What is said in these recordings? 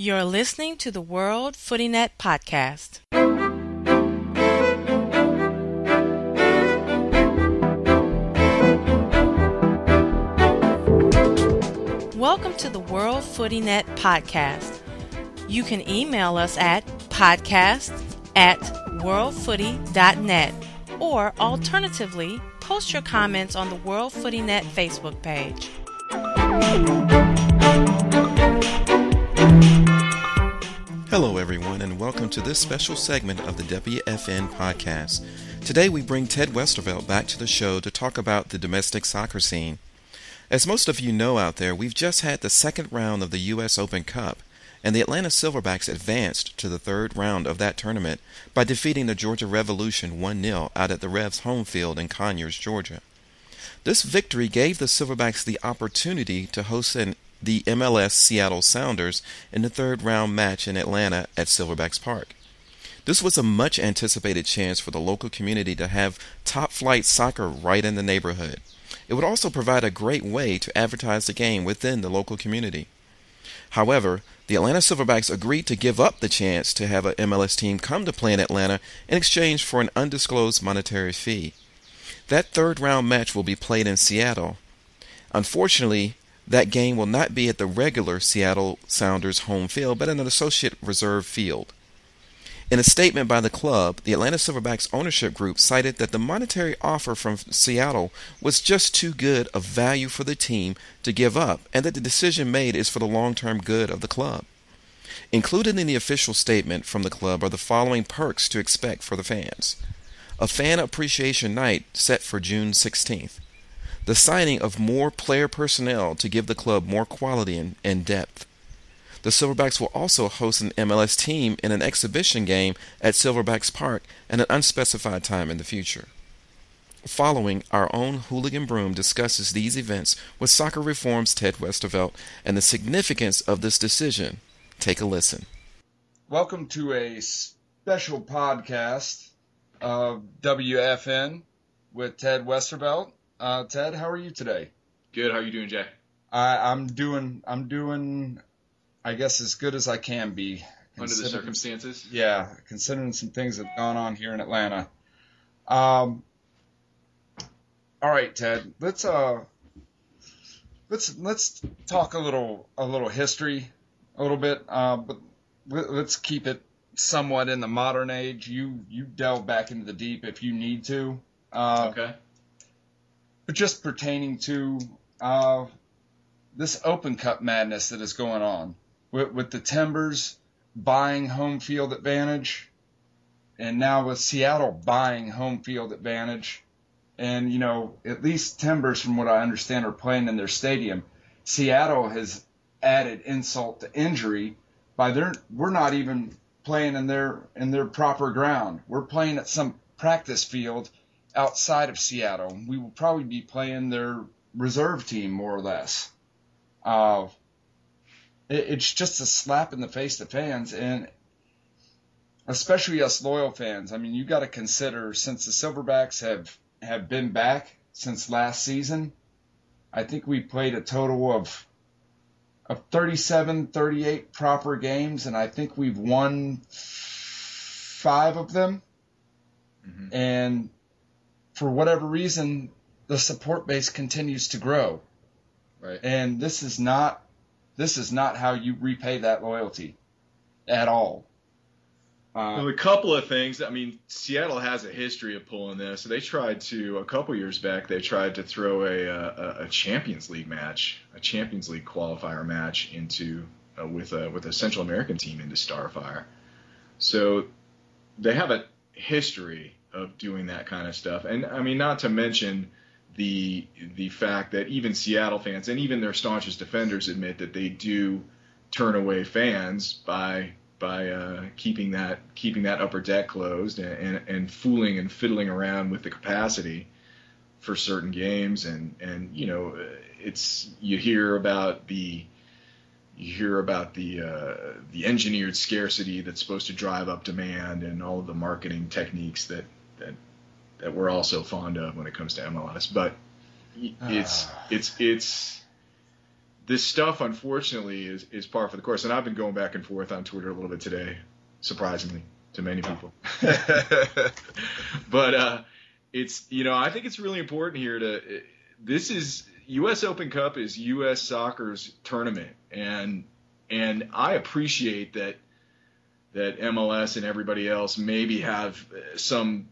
You're listening to the World FootyNet Podcast. Welcome to the World FootyNet Podcast. You can email us at podcast@worldfooty.net or alternatively, post your comments on the World FootyNet Facebook page. Hello everyone, and welcome to this special segment of the WFN Podcast. Today we bring Ted Westervelt back to the show to talk about the domestic soccer scene. As most of you know out there, we've just had the second round of the U.S. Open Cup, and the Atlanta Silverbacks advanced to the third round of that tournament by defeating the Georgia Revolution 1-0 out at the Revs' home field in Conyers, Georgia. This victory gave the Silverbacks the opportunity to host the MLS Seattle Sounders in the third round match in Atlanta at Silverbacks Park. This was a much anticipated chance for the local community to have top flight soccer right in the neighborhood. It would also provide a great way to advertise the game within the local community. However, the Atlanta Silverbacks agreed to give up the chance to have an MLS team come to play in Atlanta in exchange for an undisclosed monetary fee. That third round match will be played in Seattle. Unfortunately, that game will not be at the regular Seattle Sounders home field, but in an associate reserve field. In a statement by the club, the Atlanta Silverbacks ownership group cited that the monetary offer from Seattle was just too good of value for the team to give up, and that the decision made is for the long-term good of the club. Included in the official statement from the club are the following perks to expect for the fans. A fan appreciation night set for June 16th. The signing of more player personnel to give the club more quality and depth. The Silverbacks will also host an MLS team in an exhibition game at Silverbacks Park at an unspecified time in the future. Following, our own Hooligan Broome discusses these events with SoccerReform's Ted Westervelt and the significance of this decision. Take a listen. Welcome to a special podcast of WFN with Ted Westervelt. Ted, how are you today? Good. How are you doing, Jay? I'm doing, I guess, as good as I can be. Under the circumstances? Yeah, considering some things that have gone on here in Atlanta. All right, Ted, let's talk a little history, a little bit, but let's keep it somewhat in the modern age. You delve back into the deep if you need to. Okay. But just pertaining to this Open Cup madness that is going on with the Timbers buying home field advantage, and now with Seattle buying home field advantage, and at least Timbers, from what I understand, are playing in their stadium. Seattle has added insult to injury by we're not even playing in their proper ground. We're playing at some practice field outside of Seattle. We will probably be playing their reserve team, more or less. It's just a slap in the face to fans, and especially us loyal fans. I mean, you got to consider, since the Silverbacks have been back since last season, I think we played a total of 37, 38 proper games, and I think we've won 5 of them. Mm-hmm. And for whatever reason, the support base continues to grow. Right. And this is not how you repay that loyalty at all. Well, a couple of things. I mean, Seattle has a history of pulling this. They tried to, a couple years back, they tried to throw a Champions League match, a Champions League qualifier match into with a Central American team into Starfire. So they have a history of doing that kind of stuff. And I mean, not to mention the fact that even Seattle fans and even their staunchest defenders admit that they do turn away fans by keeping that upper deck closed and fooling and fiddling around with the capacity for certain games. And you hear about the engineered scarcity that's supposed to drive up demand, and all of the marketing techniques that we're also fond of when it comes to MLS. But it's this stuff, unfortunately, is par for the course. And I've been going back and forth on Twitter a little bit today, surprisingly to many people. But it's, I think it's really important here this is U.S. Open Cup is U.S. soccer's tournament, and I appreciate that MLS and everybody else maybe have some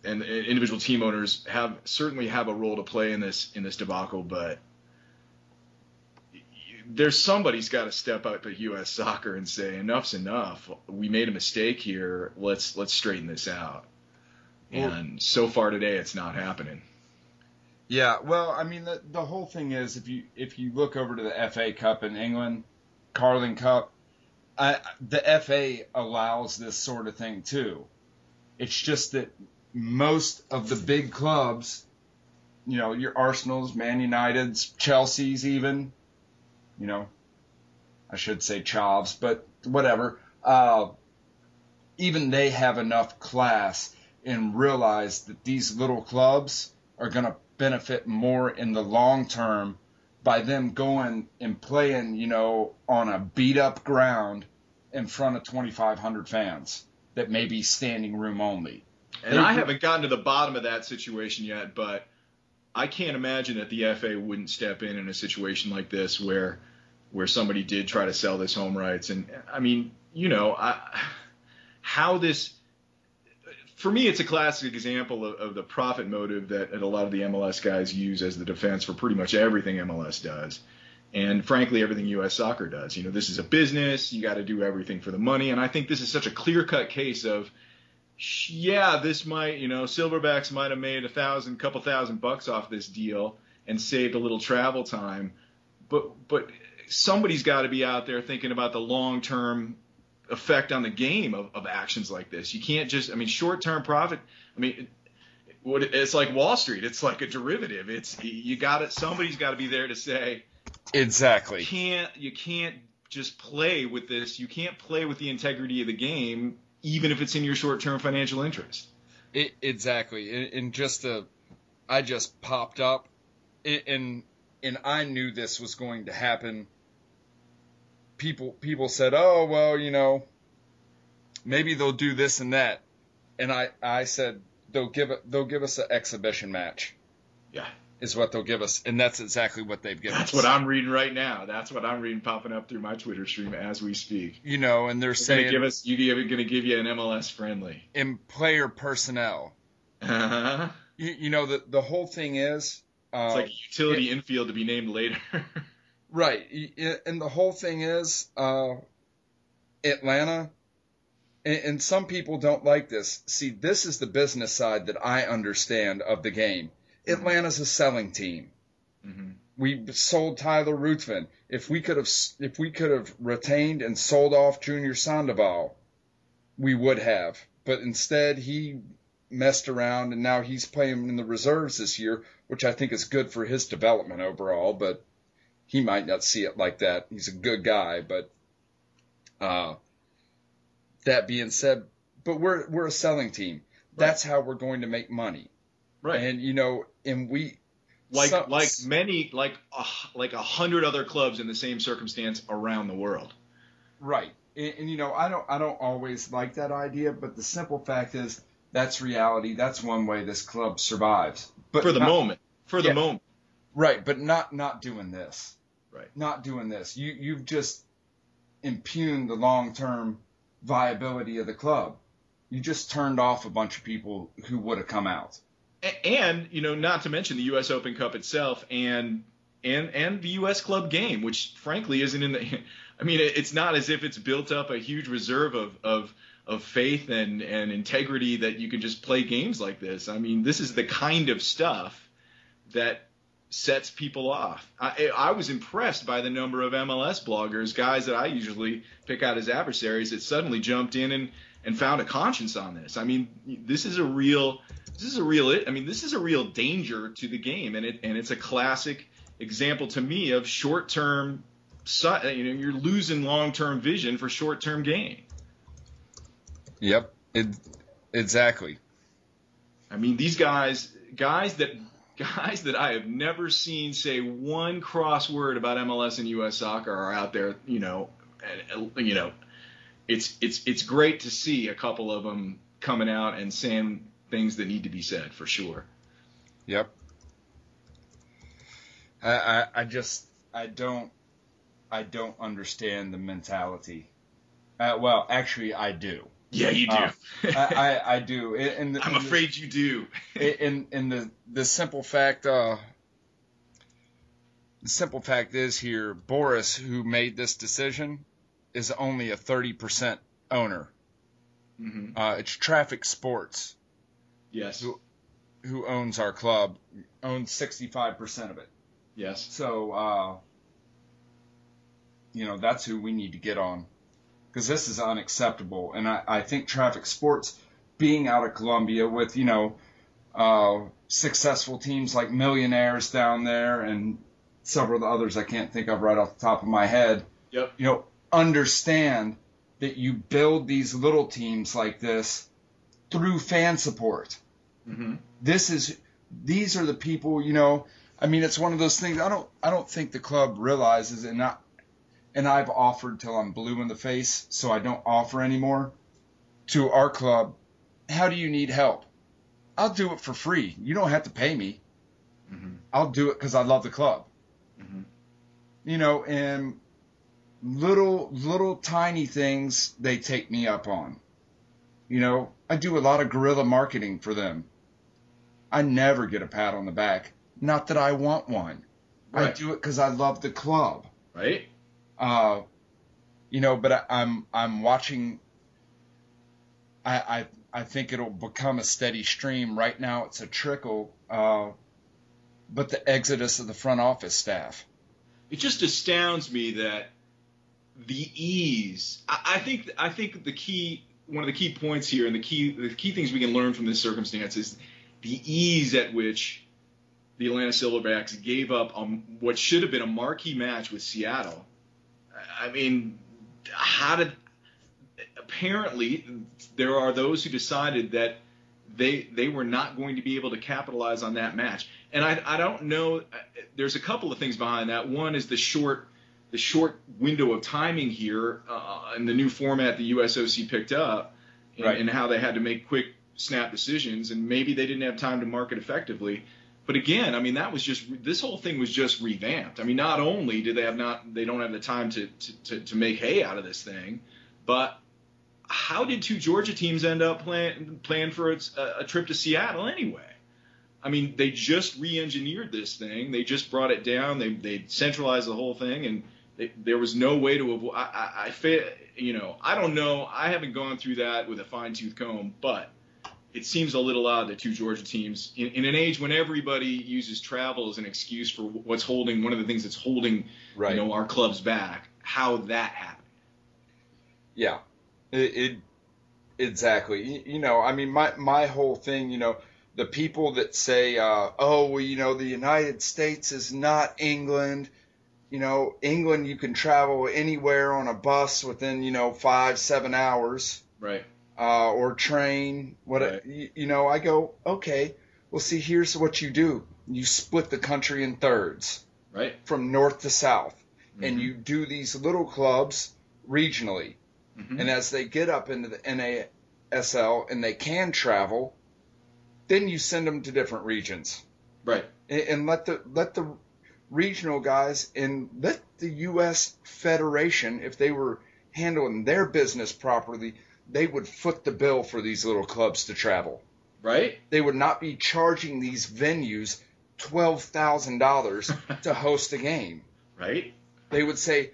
and individual team owners certainly have a role to play in this debacle, but somebody's got to step up at U.S. Soccer and say enough's enough. We made a mistake here. Let's straighten this out. And so far today, it's not happening. Yeah, well, I mean, the whole thing is if you look over to the FA Cup in England, Carling Cup, the FA allows this sort of thing too. It's just that most of the big clubs, your Arsenals, Man Uniteds, Chelsea's even, I should say Chavs, but whatever, even they have enough class and realize that these little clubs are going to benefit more in the long term by them going and playing, on a beat-up ground in front of 2,500 fans that may be standing room only. And I haven't gotten to the bottom of that situation yet, but I can't imagine that the FA wouldn't step in a situation like this where somebody did try to sell this home rights. And, I mean, how this – for me, it's a classic example of the profit motive that a lot of the MLS guys use as the defense for pretty much everything MLS does. And frankly, everything U.S. Soccer does. This is a business. You got to do everything for the money. And I think this is such a clear-cut case of, this might, Silverbacks might have made couple thousand bucks off this deal and saved a little travel time. But somebody's got to be out there thinking about the long-term effect on the game of actions like this. You can't just, short-term profit. It's like Wall Street. It's like a derivative. Somebody's got to be there to say, exactly. You can't just play with this. You can't play with the integrity of the game, even if it's in your short-term financial interest. Exactly. And I just popped up, and I knew this was going to happen. People said, oh, well, maybe they'll do this and that. And I said, they'll give us an exhibition match. Yeah. Is what they'll give us. And that's exactly what they've given us. That's what I'm reading right now. That's what I'm reading popping up through my Twitter stream as we speak. And they're saying, going to give you an MLS friendly. In player personnel. Uh-huh. The whole thing is. It's like a utility infield to be named later. Right. And the whole thing is Atlanta, and some people don't like this. See, this is the business side that I understand of the game. Atlanta's a selling team. Mm-hmm. We sold Tyler Ruthven. If we could have retained and sold off Junior Sandoval, we would have. But instead, he messed around, and now he's playing in the reserves this year, which I think is good for his development overall, but he might not see it like that. He's a good guy, but that being said, but we're a selling team. Right. That's how we're going to make money. Right. And and we like 100 other clubs in the same circumstance around the world. Right. And I don't always like that idea, but the simple fact is that's reality. That's one way this club survives. But for the moment. Right, but not doing this. Right. Not doing this. You've just impugned the long-term viability of the club. You just turned off a bunch of people who would have come out. And not to mention the U.S. Open Cup itself and the U.S. club game, which frankly isn't in the. It's not as if it's built up a huge reserve of faith and integrity that you can just play games like this. This is the kind of stuff that sets people off. I was impressed by the number of MLS bloggers, guys that I usually pick out as adversaries, that suddenly jumped in and found a conscience on this. This is a real danger to the game, and it's a classic example to me of short-term. You're losing long-term vision for short-term gain. Yep, exactly. These guys that guys that I have never seen say one cross word about MLS and U.S. soccer are out there, it's great to see a couple of them coming out and saying things that need to be said, for sure. Yep. I don't understand the mentality. Well, actually, I do. Yeah, you do. I do. I'm afraid you do. And the simple fact, is here, Boris, who made this decision, is only a 30% owner. Mm-hmm. It's Traffic Sports. Yes. Who owns our club, owns 65% of it. Yes. So, that's who we need to get on, because this is unacceptable. And I think Traffic Sports, being out of Colombia with, successful teams like Millionaires down there and several of the others I can't think of right off the top of my head, yep. Understand that you build these little teams like this through fan support. Mm-hmm. These are the people, it's one of those things. I don't think the club realizes, and I've offered till I'm blue in the face, so I don't offer anymore to our club. How do you need help? I'll do it for free. You don't have to pay me. Mm-hmm. I'll do it because I love the club. Mm-hmm. And little tiny things they take me up on. I do a lot of guerrilla marketing for them. I never get a pat on the back. Not that I want one. Right. I do it because I love the club. Right. But I'm watching. I think it'll become a steady stream. Right now it's a trickle. But the exodus of the front office staff. It just astounds me that the ease. I think one of the key points here, and the key things we can learn from this circumstance is the ease at which the Atlanta Silverbacks gave up on what should have been a marquee match with Seattle. I mean, apparently there are those who decided that they were not going to be able to capitalize on that match. And I don't know. There's a couple of things behind that. One is the short window of timing here in the new format the USOC picked up, and how they had to make quick snap decisions, and maybe they didn't have time to market effectively. But again, I mean, this whole thing was just revamped. I mean, not only do they don't have the time to make hay out of this thing, but how did two Georgia teams end up playing for a trip to Seattle anyway? I mean, they just re-engineered this thing. They just brought it down. They centralized the whole thing, and there was no way to avoid. I don't know. I haven't gone through that with a fine-tooth comb, but it seems a little odd that two Georgia teams, in an age when everybody uses travel as an excuse for one of the things that's holding, our clubs back, how that happened. Yeah, exactly. My whole thing, the people that say, the United States is not England. England, you can travel anywhere on a bus within, 5-7 hours. Right. Or train, I go, okay, well, see, here's what you do. You split the country in thirds, right, from north to south, mm-hmm. and you do these little clubs regionally. Mm-hmm. And as they get up into the NASL and they can travel, then you send them to different regions. Right. And let the regional guys and let the U.S. Federation, if they were handling their business properly, they would foot the bill for these little clubs to travel. Right. They would not be charging these venues $12,000 to host a game. Right. They would say,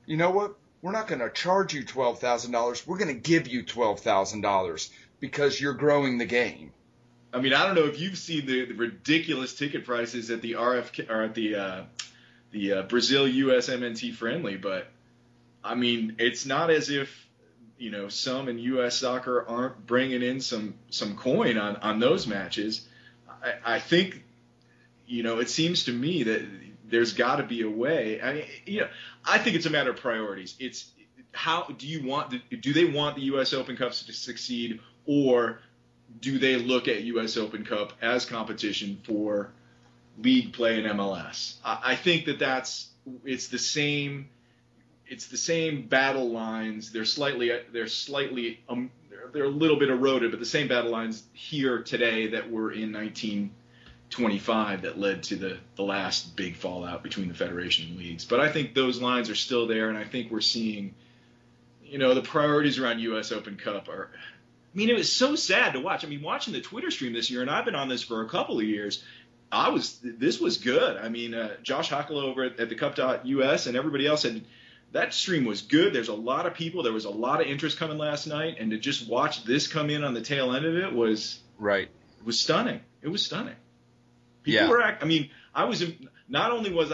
you know what? We're not going to charge you $12,000. We're going to give you $12,000 because you're growing the game. I mean, I don't know if you've seen the ridiculous ticket prices at the RFK or at the Brazil US MNT friendly, but I mean, it's not as if some in U.S. soccer aren't bringing in some coin on those matches. I think, it seems to me that there's got to be a way. I mean, I think it's a matter of priorities. It's how do they want the U.S. Open Cups to succeed, or do they look at U.S. Open Cup as competition for league play in MLS. I think it's the same battle lines. They're a little bit eroded, but the same battle lines here today that were in 1925 that led to the last big fallout between the federation and leagues. But I think those lines are still there, and I think we're seeing, the priorities around U.S. Open Cup are. I mean, it was so sad to watch. I mean, watching the Twitter stream this year, and I've been on this for a couple of years. This was good. I mean, Josh Hockle over at the Cup.us and everybody else said that stream was good. There's a lot of people. There was a lot of interest coming last night, and to just watch this come in on the tail end of it was stunning. It was stunning. People were. I mean, I was not only was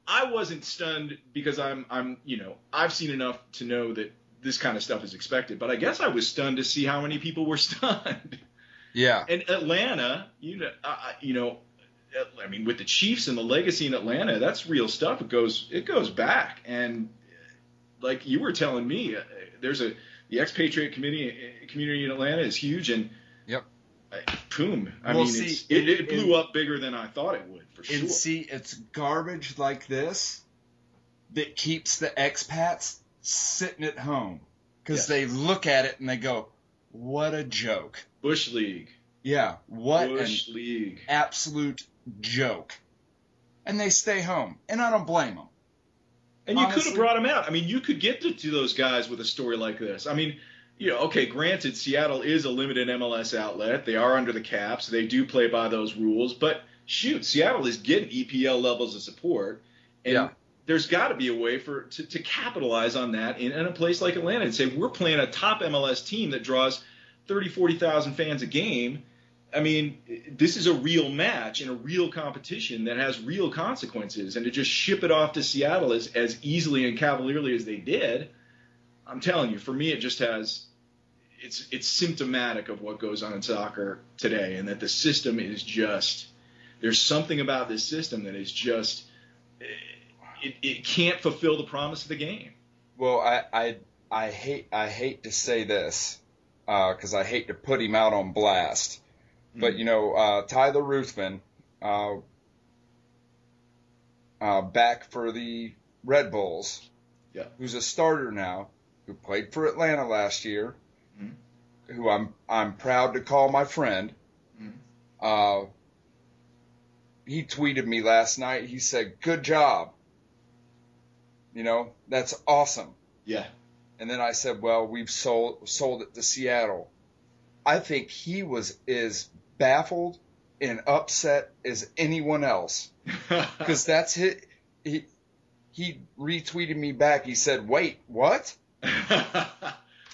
I wasn't stunned because I've seen enough to know that this kind of stuff is expected, but I guess I was stunned to see how many people were stunned. Yeah. And Atlanta, I mean, with the Chiefs and the legacy in Atlanta, that's real stuff. It goes back. And like you were telling me, the expatriate community in Atlanta is huge. And boom. I mean, it blew up bigger than I thought it would, for sure. And see, it's garbage like this that keeps the expats sitting at home because they look at it and they go, what a joke. Bush League. Yeah, what Bush League. Absolute joke. And they stay home, and I don't blame them. And you could have brought them out. I mean, you could get to those guys with a story like this. I mean, okay, granted, Seattle is a limited MLS outlet. They are under the caps. They do play by those rules. But, shoot, Seattle is getting EPL levels of support. And there's got to be a way to capitalize on that in a place like Atlanta and say, we're playing a top MLS team that draws 30,000, 40,000 fans a game. I mean, this is a real match and a real competition that has real consequences. And to just ship it off to Seattle as easily and cavalierly as they did, I'm telling you, for me, it just has – it's symptomatic of what goes on in soccer today, and that the system is just – there's something about this system that is just it can't fulfill the promise of the game. Well, I hate to say this because I hate to put him out on blast. But, Tyler Ruthven, back for the Red Bulls, who's a starter now, who played for Atlanta last year, who I'm proud to call my friend. He tweeted me last night. He said, "Good job. That's awesome." Yeah. And then I said, "Well, we've sold it to Seattle." I think he was as baffled and upset as anyone else, because that's it. He retweeted me back. He said, "Wait, what?"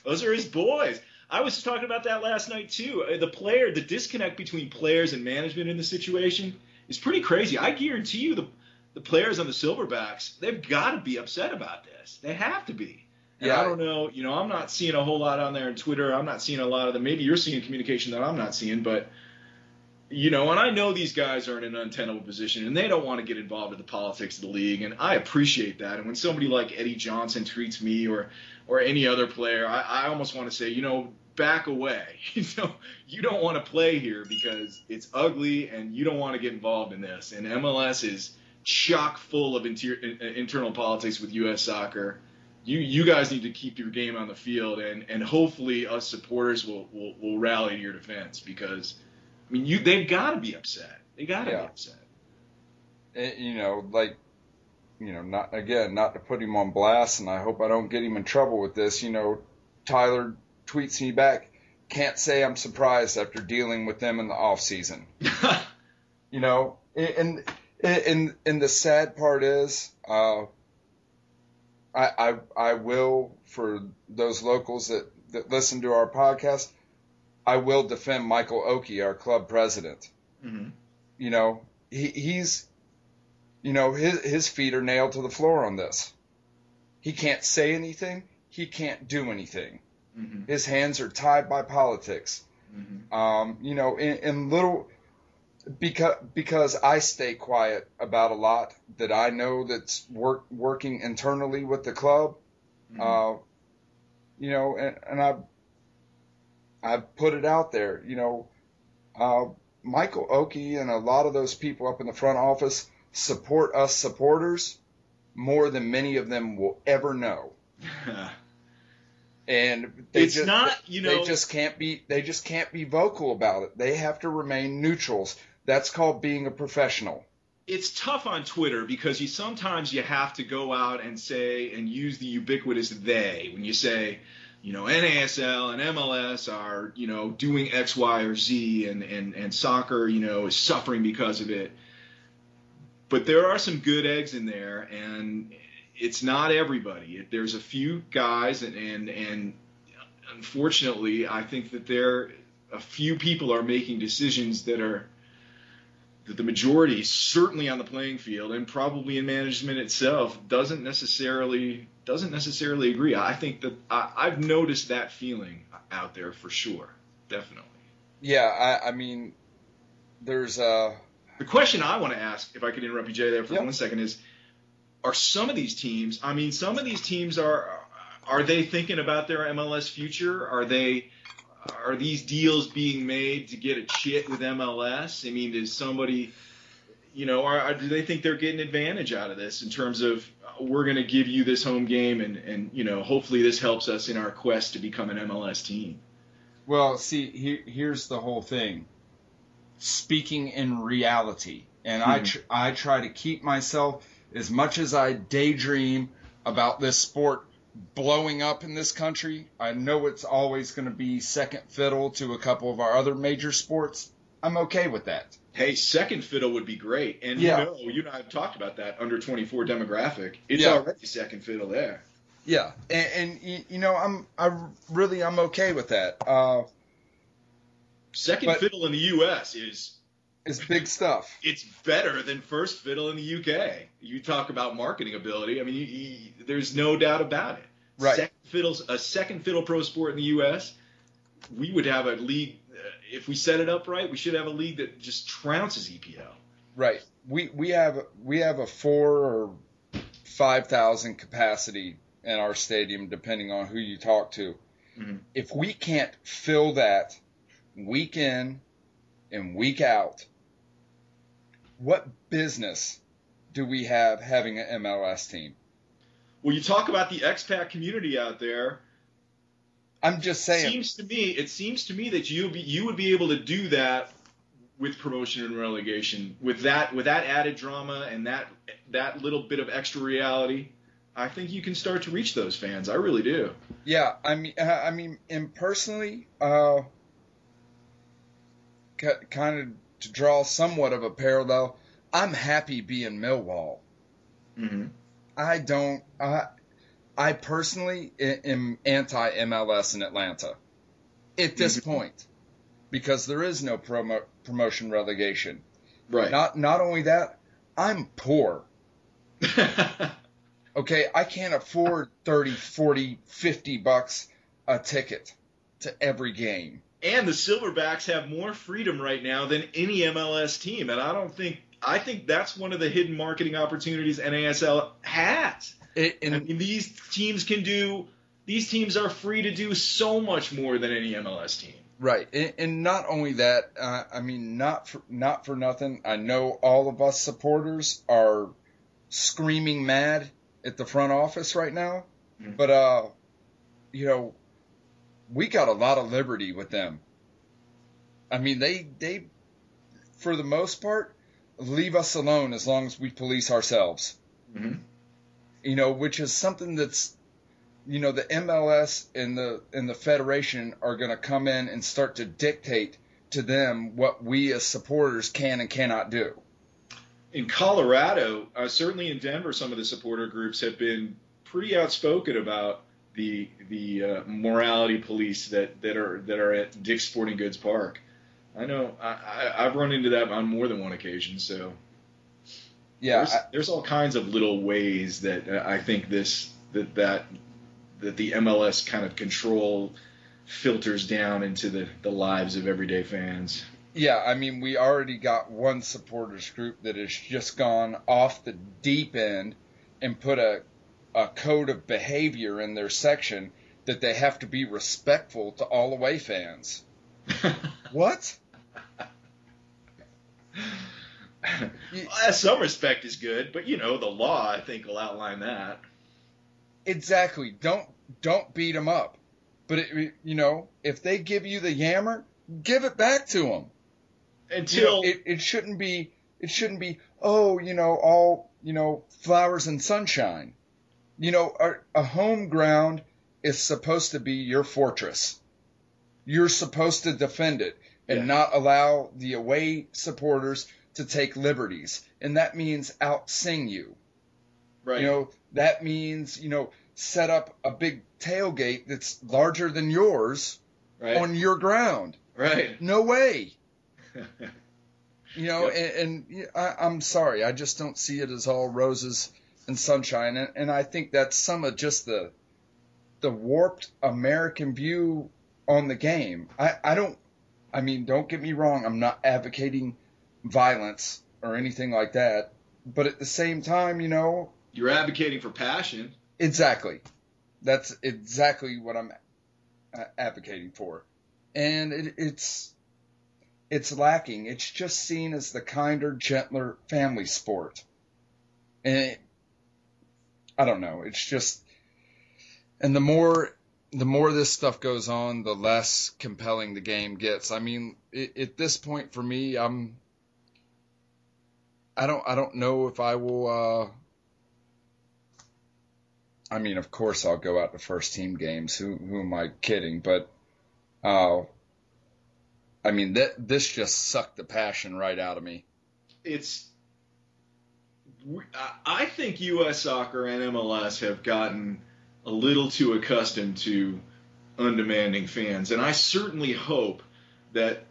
Those are his boys. I was talking about that last night too. The disconnect between players and management in the situation is pretty crazy. I guarantee you the players on the Silverbacks, they've got to be upset about this. They have to be. And I don't know, I'm not seeing a whole lot on there on Twitter. I'm not seeing a lot of them. Maybe you're seeing communication that I'm not seeing, but and I know these guys are in an untenable position, and they don't want to get involved in the politics of the league, and I appreciate that. And when somebody like Eddie Johnson tweets me or any other player, I almost want to say, back away. You don't want to play here because it's ugly, and you don't want to get involved in this. And MLS is chock full of internal politics with U.S. soccer. You guys need to keep your game on the field, and hopefully us supporters will rally to your defense, because they've got to be upset. They got to be upset. And, not to put him on blast, and I hope I don't get him in trouble with this. Tyler tweets me back, "Can't say I'm surprised after dealing with them in the off season." And the sad part is, I will, for those locals that listen to our podcast, I will defend Michael Oakey, our club president. Mm-hmm. He's his feet are nailed to the floor on this. He can't say anything. He can't do anything. Mm-hmm. His hands are tied by politics. Mm-hmm. In little, because I stay quiet about a lot that I know that's working internally with the club. Mm-hmm. And I put it out there. Michael Oakey and a lot of those people up in the front office support us supporters more than many of them will ever know. And they just can't be vocal about it. They have to remain neutrals. That's called being a professional. It's tough on Twitter because sometimes you have to go out and say and use the ubiquitous they when you say, NASL and MLS are, doing X, Y, or Z and soccer, is suffering because of it. But there are some good eggs in there, and it's not everybody. There's a few guys, and unfortunately, I think that a few people are making decisions that the majority, certainly on the playing field and probably in management itself, doesn't necessarily agree. I think that I've noticed that feeling out there for sure, definitely. Yeah, I mean, there's the question I want to ask, if I could interrupt you, Jay, there for 1 second, is: are some of these teams? I mean, some of these teams are they thinking about their MLS future? Are these deals being made to get a chit with MLS? I mean, does somebody, do they think they're getting advantage out of this in terms of we're going to give you this home game and hopefully this helps us in our quest to become an MLS team? Well, see, here's the whole thing. Speaking in reality, and I try to keep myself, as much as I daydream about this sport blowing up in this country, I know it's always going to be second fiddle to a couple of our other major sports. I'm okay with that. Hey, second fiddle would be great. And you and I have talked about that under 24 demographic. It's already second fiddle there. Yeah, and I'm okay with that. Second fiddle in the U.S. is big stuff. It's better than first fiddle in the UK. You talk about marketing ability. I mean, there's no doubt about it. Right. A second fiddle pro sport in the U.S., we would have a league. If we set it up right, we should have a league that just trounces EPL. Right. We have a 4,000 or 5,000 capacity in our stadium, depending on who you talk to. Mm-hmm. If we can't fill that week in and week out, what business do we have having an MLS team? Well, you talk about the expat community out there. I'm just saying. It seems to me that you would be able to do that with promotion and relegation, with that added drama and that little bit of extra reality. I think you can start to reach those fans. I really do. Yeah, I mean, and personally, kind of to draw somewhat of a parallel, I'm happy being Millwall. Mm-hmm. I personally am anti-MLS in Atlanta at this point, because there is no promotion relegation. Right. Not only that, I'm poor. Okay, I can't afford $30, $40, $50 a ticket to every game. And the Silverbacks have more freedom right now than any MLS team, and I think that's one of the hidden marketing opportunities NASL has. These teams are free to do so much more than any MLS team. Right, and not only that, not for nothing, I know all of us supporters are screaming mad at the front office right now, but we got a lot of liberty with them. I mean, they for the most part leave us alone as long as we police ourselves. Mm-hmm. Which is something that's, the MLS and the Federation are going to come in and start to dictate to them what we as supporters can and cannot do. In Colorado, certainly in Denver, some of the supporter groups have been pretty outspoken about the morality police that are at Dick's Sporting Goods Park. I know I've run into that on more than one occasion. So yeah, there's all kinds of little ways that I think that the MLS kind of control filters down into the lives of everyday fans. Yeah, I mean, we already got one supporters group that has just gone off the deep end and put a code of behavior in their section that they have to be respectful to all away fans. What? Some respect is good, but, the law, I think, will outline that. Exactly. Don't beat them up. But, if they give you the yammer, give it back to them. Until it shouldn't be, all, flowers and sunshine. A home ground is supposed to be your fortress. You're supposed to defend it and not allow the away supporters to take liberties. And that means out-sing you. Right. That means, set up a big tailgate that's larger than yours on your ground. Right. No way. I'm sorry. I just don't see it as all roses and sunshine. And I think that's some of just the warped American view on the game. Don't get me wrong. I'm not advocating violence or anything like that. But at the same time, you're advocating for passion. Exactly. That's exactly what I'm advocating for. And it's lacking. It's just seen as the kinder, gentler family sport. And I don't know. It's just, and the more this stuff goes on, the less compelling the game gets. At this point for me, I don't know if I will, of course I'll go out to first team games. Who am I kidding? But, this just sucked the passion right out of me. I think U.S. Soccer and MLS have gotten a little too accustomed to undemanding fans, and I certainly hope that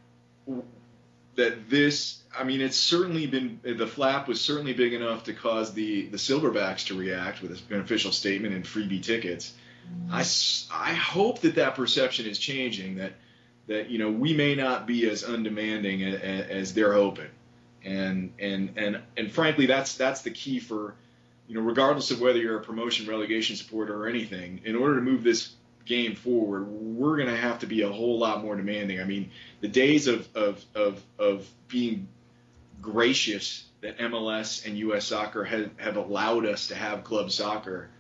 this. It's certainly been, the flap was certainly big enough to cause the Silverbacks to react with an official statement and freebie tickets. I hope that perception is changing. That we may not be as undemanding as they're hoping, and frankly that's the key for, regardless of whether you're a promotion, relegation supporter or anything. In order to move this game forward, we're going to have to be a whole lot more demanding. The days of being gracious that MLS and U.S. Soccer have allowed us to have club soccer,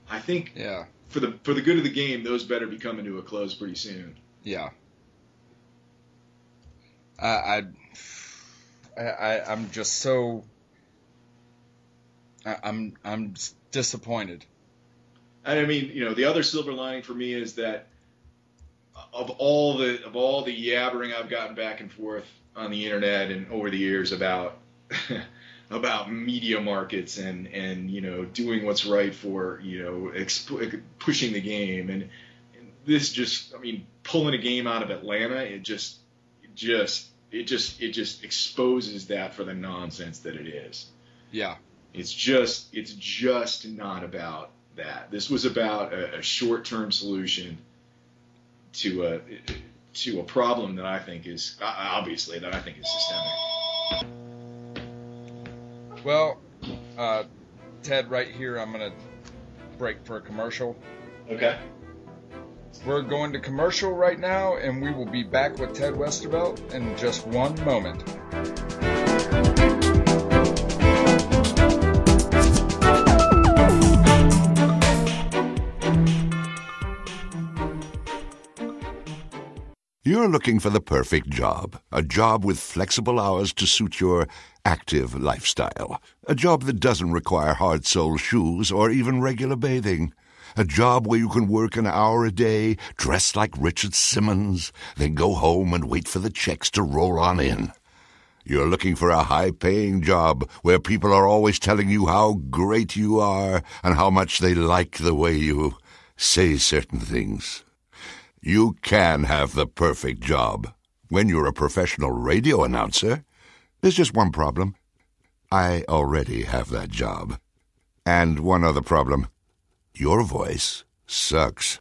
I think for the good of the game, those better be coming to a close pretty soon. Yeah. I'm just so I'm disappointed. And the other silver lining for me is that of all the yabbering I've gotten back and forth on the internet and over the years about media markets and doing what's right for pushing the game, and this just pulling a game out of Atlanta, it just exposes that for the nonsense that it is. Yeah. It's just not about that. This was about a short-term solution to a problem that I think is systemic. Well, Ted, right here, I'm going to break for a commercial. Okay. We're going to commercial right now, and we will be back with Ted Westervelt in just one moment. You're looking for the perfect job, a job with flexible hours to suit your active lifestyle, a job that doesn't require hard-soled shoes or even regular bathing, a job where you can work an hour a day, dress like Richard Simmons, then go home and wait for the checks to roll on in. You're looking for a high-paying job where people are always telling you how great you are and how much they like the way you say certain things. You can have the perfect job when you're a professional radio announcer. There's just one problem. I already have that job. And one other problem. Your voice sucks.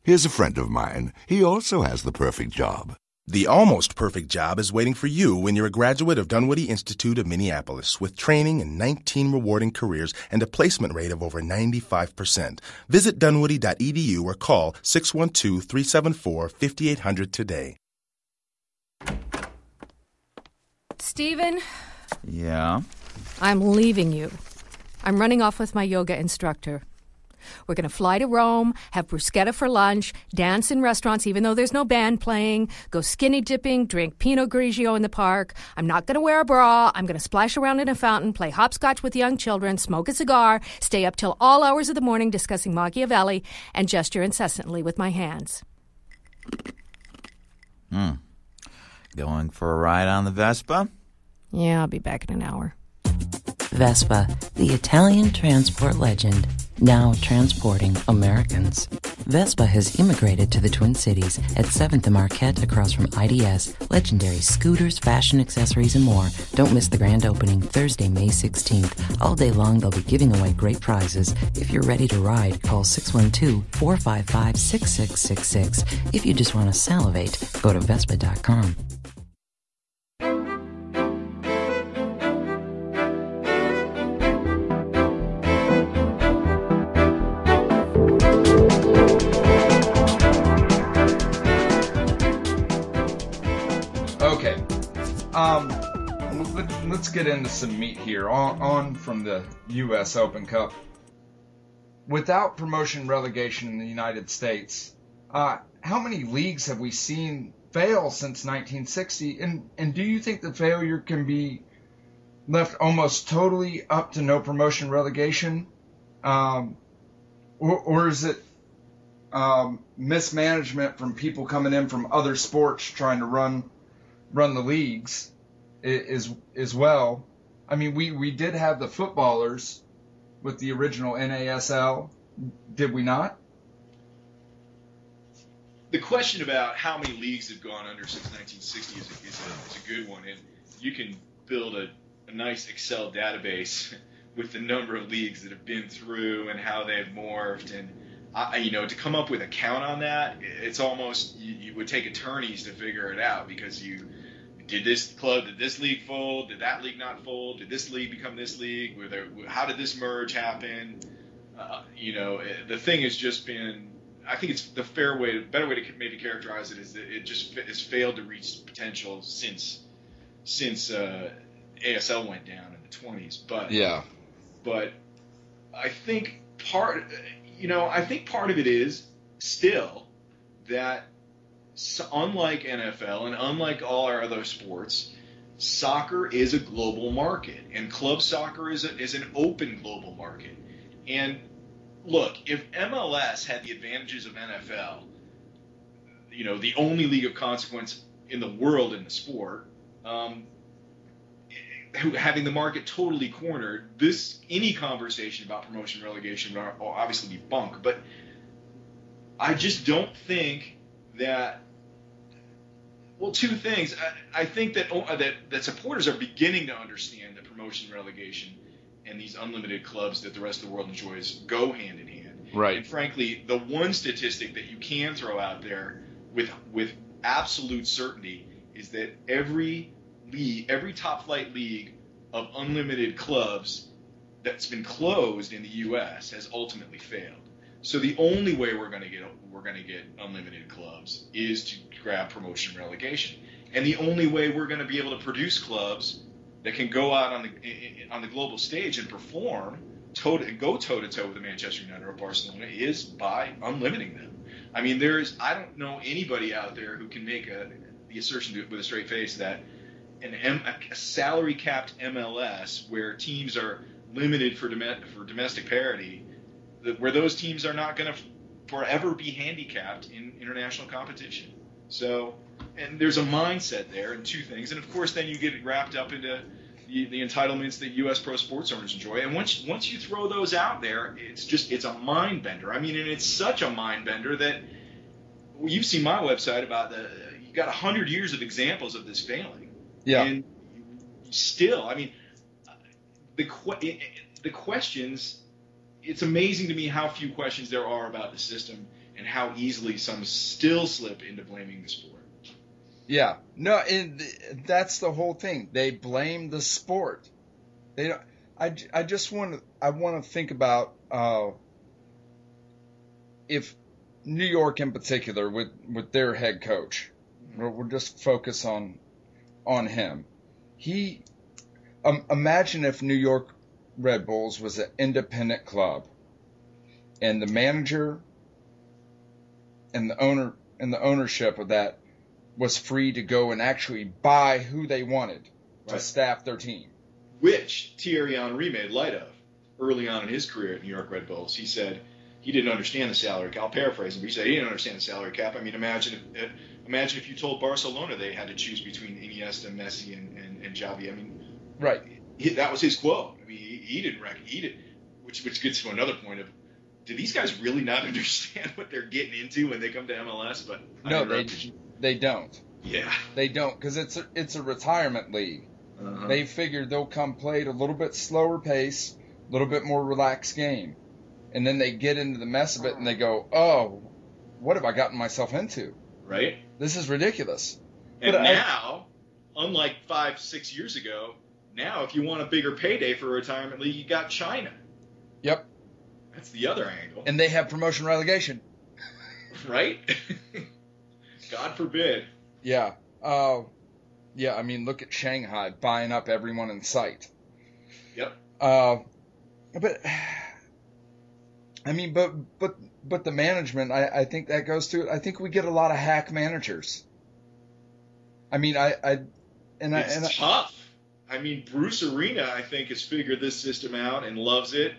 Here's a friend of mine. He also has the perfect job. The almost perfect job is waiting for you when you're a graduate of Dunwoody Institute of Minneapolis with training in 19 rewarding careers and a placement rate of over 95%. Visit dunwoody.edu or call 612-374-5800 today. Stephen, Yeah? I'm leaving you. I'm running off with my yoga instructor. We're going to fly to Rome, have bruschetta for lunch, dance in restaurants even though there's no band playing, go skinny dipping, drink Pinot Grigio in the park. I'm not going to wear a bra. I'm going to splash around in a fountain, play hopscotch with young children, smoke a cigar, stay up till all hours of the morning discussing Machiavelli, and gesture incessantly with my hands. Going for a ride on the Vespa? Yeah, I'll be back in an hour. Vespa, the Italian transport legend, now transporting Americans. Vespa has immigrated to the Twin Cities at 7th and Marquette across from IDS. Legendary scooters, fashion accessories, and more. Don't miss the grand opening Thursday, May 16th. All day long, they'll be giving away great prizes. If you're ready to ride, call 612-455-6666. If you just want to salivate, go to Vespa.com. Let's get into some meat here. On from the U.S. Open Cup. Without promotion relegation in the United States, how many leagues have we seen fail since 1960? And do you think the failure can be left almost totally up to no promotion relegation? Or is it mismanagement from people coming in from other sports trying to run the leagues as well? I mean, we did have the footballers with the original NASL, did we not? The question about how many leagues have gone under since 1960 is a good one, and you can build a nice Excel database with the number of leagues that have been through and how they've morphed, and to come up with a count on that, it's almost you would take attorneys to figure it out, because did this league fold? Did that league not fold? Did this league become this league? How did this merge happen? The thing has just been, I think it's better way to maybe characterize it is that it just has failed to reach potential since ASL went down in the 20s. But I think part of it is still that, unlike NFL and unlike all our other sports, soccer is a global market, and club soccer is an open global market. And look, if MLS had the advantages of NFL, the only league of consequence in the world in the sport, having the market totally cornered, any conversation about promotion relegation would obviously be bunk. But I just don't think that. Well, two things. I think that supporters are beginning to understand that promotion relegation and these unlimited clubs that the rest of the world enjoys go hand in hand. Right. And frankly, the one statistic that you can throw out there with absolute certainty is that every top flight league of unlimited clubs that's been closed in the U.S. has ultimately failed. So the only way we're going to get unlimited clubs is to grab promotion relegation, and the only way we're going to be able to produce clubs that can go out on the global stage and perform go toe to toe with the Manchester United or Barcelona is by unlimiting them. I mean, I don't know anybody out there who can make the assertion with a straight face that a salary capped MLS where teams are limited for domestic parity, where those teams are not going to forever be handicapped in international competition. So, and there's a mindset there, and two things. And of course, then you get wrapped up into the entitlements that U.S. pro sports owners enjoy. And once you throw those out there, it's a mind bender. I mean, and it's such a mind bender that you've seen my website about you got 100 years of examples of this failing. Yeah. And still, I mean, the questions. It's amazing to me how few questions there are about the system and how easily some still slip into blaming the sport. Yeah, no, and that's the whole thing. They blame the sport. They don't. I want to think about if New York in particular with their head coach. We'll just focus on him. imagine if New York Red Bulls was an independent club, and the manager and the ownership of that was free to go and actually buy who they wanted to staff their team. Which Thierry Henry made light of early on in his career at New York Red Bulls. He said he didn't understand the salary cap. I'll paraphrase him, but he said he didn't understand the salary cap. I mean, imagine if you told Barcelona they had to choose between Iniesta, Messi, and Xavi. I mean, right. That was his quote. I mean, he didn't, which gets to another point of, do these guys really not understand what they're getting into when they come to MLS? But no, they don't. Yeah, they don't, because it's a retirement league. Uh-huh. They figured they'll come play at a little bit slower pace, a little bit more relaxed game, and then they get into the mess of it and they go, "Oh, what have I gotten myself into? Right? This is ridiculous." And but now, unlike 5-6 years ago, now if you want a bigger payday for a retirement league, you got China. Yep. That's the other angle. And they have promotion relegation. Right? God forbid. Yeah. Yeah, I mean, look at Shanghai buying up everyone in sight. Yep. But I mean, but the management, I think that goes to it. I think we get a lot of hack managers. I mean, it's tough. I mean, Bruce Arena, I think, has figured this system out and loves it.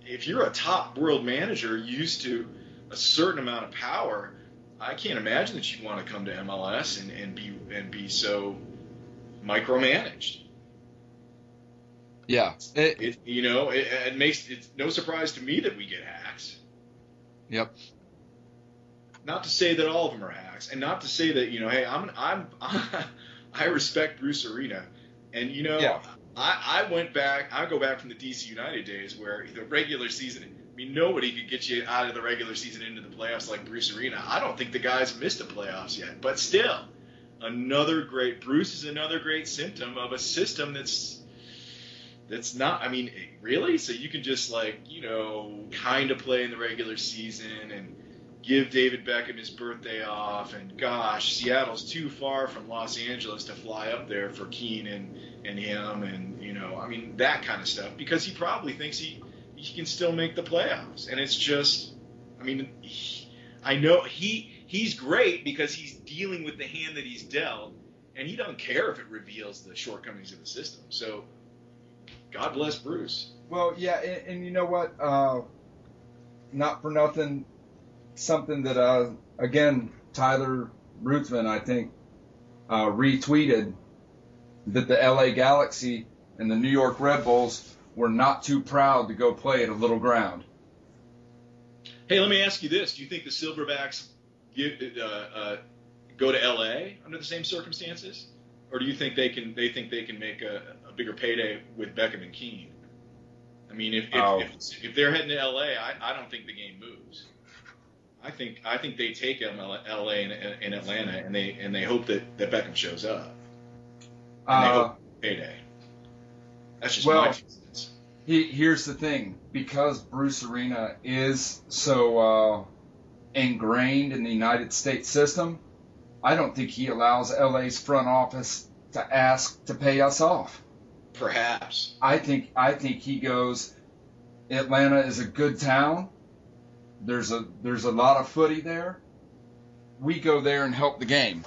If you're a top world manager used to a certain amount of power, I can't imagine that you'd want to come to MLS and be so micromanaged. Yeah. It makes it's no surprise to me that we get hacks. Yep. Not to say that all of them are hacks, and not to say that, hey, I respect Bruce Arena, and yeah. I go back from the DC United days where the regular season, I mean, nobody could get you out of the regular season into the playoffs like Bruce Arena. I don't think the guy's missed the playoffs yet, but still, Bruce is another great symptom of a system that's not, I mean, really? So you can just kind of play in the regular season and give David Beckham his birthday off, and gosh, Seattle's too far from Los Angeles to fly up there for Keane and him, and I mean, that kind of stuff, because he probably thinks he can still make the playoffs. And it's just, I mean, I know he's great because he's dealing with the hand that he's dealt, and he doesn't care if it reveals the shortcomings of the system. So God bless Bruce. Well, yeah, and you know what? Not for nothing, something that, again, Tyler Ruthven, I think, retweeted, that the LA Galaxy and the New York Red Bulls were not too proud to go play at a little ground. Hey, let me ask you this. Do you think the Silverbacks go to LA under the same circumstances? Or do you think they can make a bigger payday with Beckham and Keane? I mean, if they're heading to LA, I don't think the game moves. I think they take LA and Atlanta, and they hope that Beckham shows up. And they hope payday. That's just my 2 cents. Here's the thing: because Bruce Arena is so ingrained in the United States system, I don't think he allows LA's front office to ask to pay us off. Perhaps. I think he goes, Atlanta is a good town. There's a lot of footy there. We go there and help the game.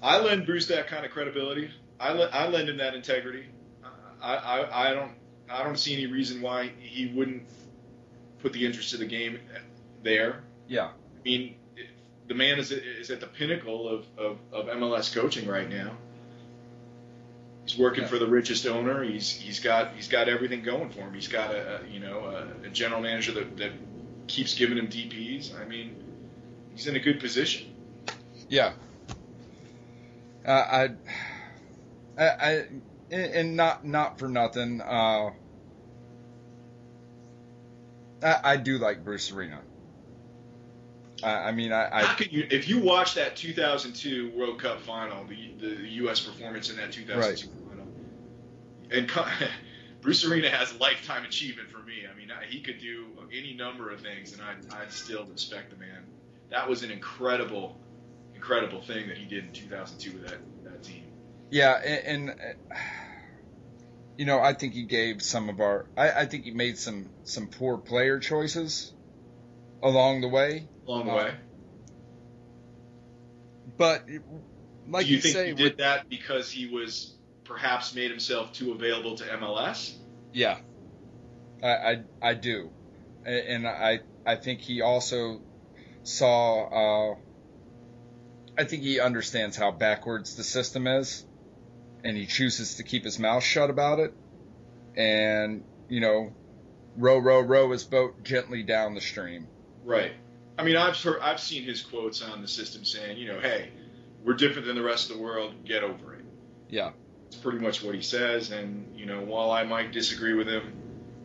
I lend Bruce that kind of credibility. I lend him that integrity. I don't see any reason why he wouldn't put the interest of the game there. Yeah. I mean, the man is at the pinnacle of MLS coaching right now. He's working for the richest owner. He's got everything going for him. He's got a general manager that keeps giving him DPs. I mean, he's in a good position. Yeah. And not for nothing. I do like Bruce Arena. How could you, if you watch that 2002 World Cup final, the U.S. performance in that 2002 final, and Bruce Arena has lifetime achievement for me. I mean, he could do any number of things, and I'd still respect the man. That was an incredible thing that he did in 2002 with that team. Yeah, and you know, I think he gave I think he made some poor player choices along the way. But like do you think say, he did that because he was perhaps made himself too available to MLS? Yeah, I do, and I think he also saw. I think he understands how backwards the system is, and he chooses to keep his mouth shut about it, and you know, row his boat gently down the stream. Right. I mean, I've seen his quotes on the system saying, you know, hey, we're different than the rest of the world. Get over it. Yeah. It's pretty much what he says. And, you know, while I might disagree with him,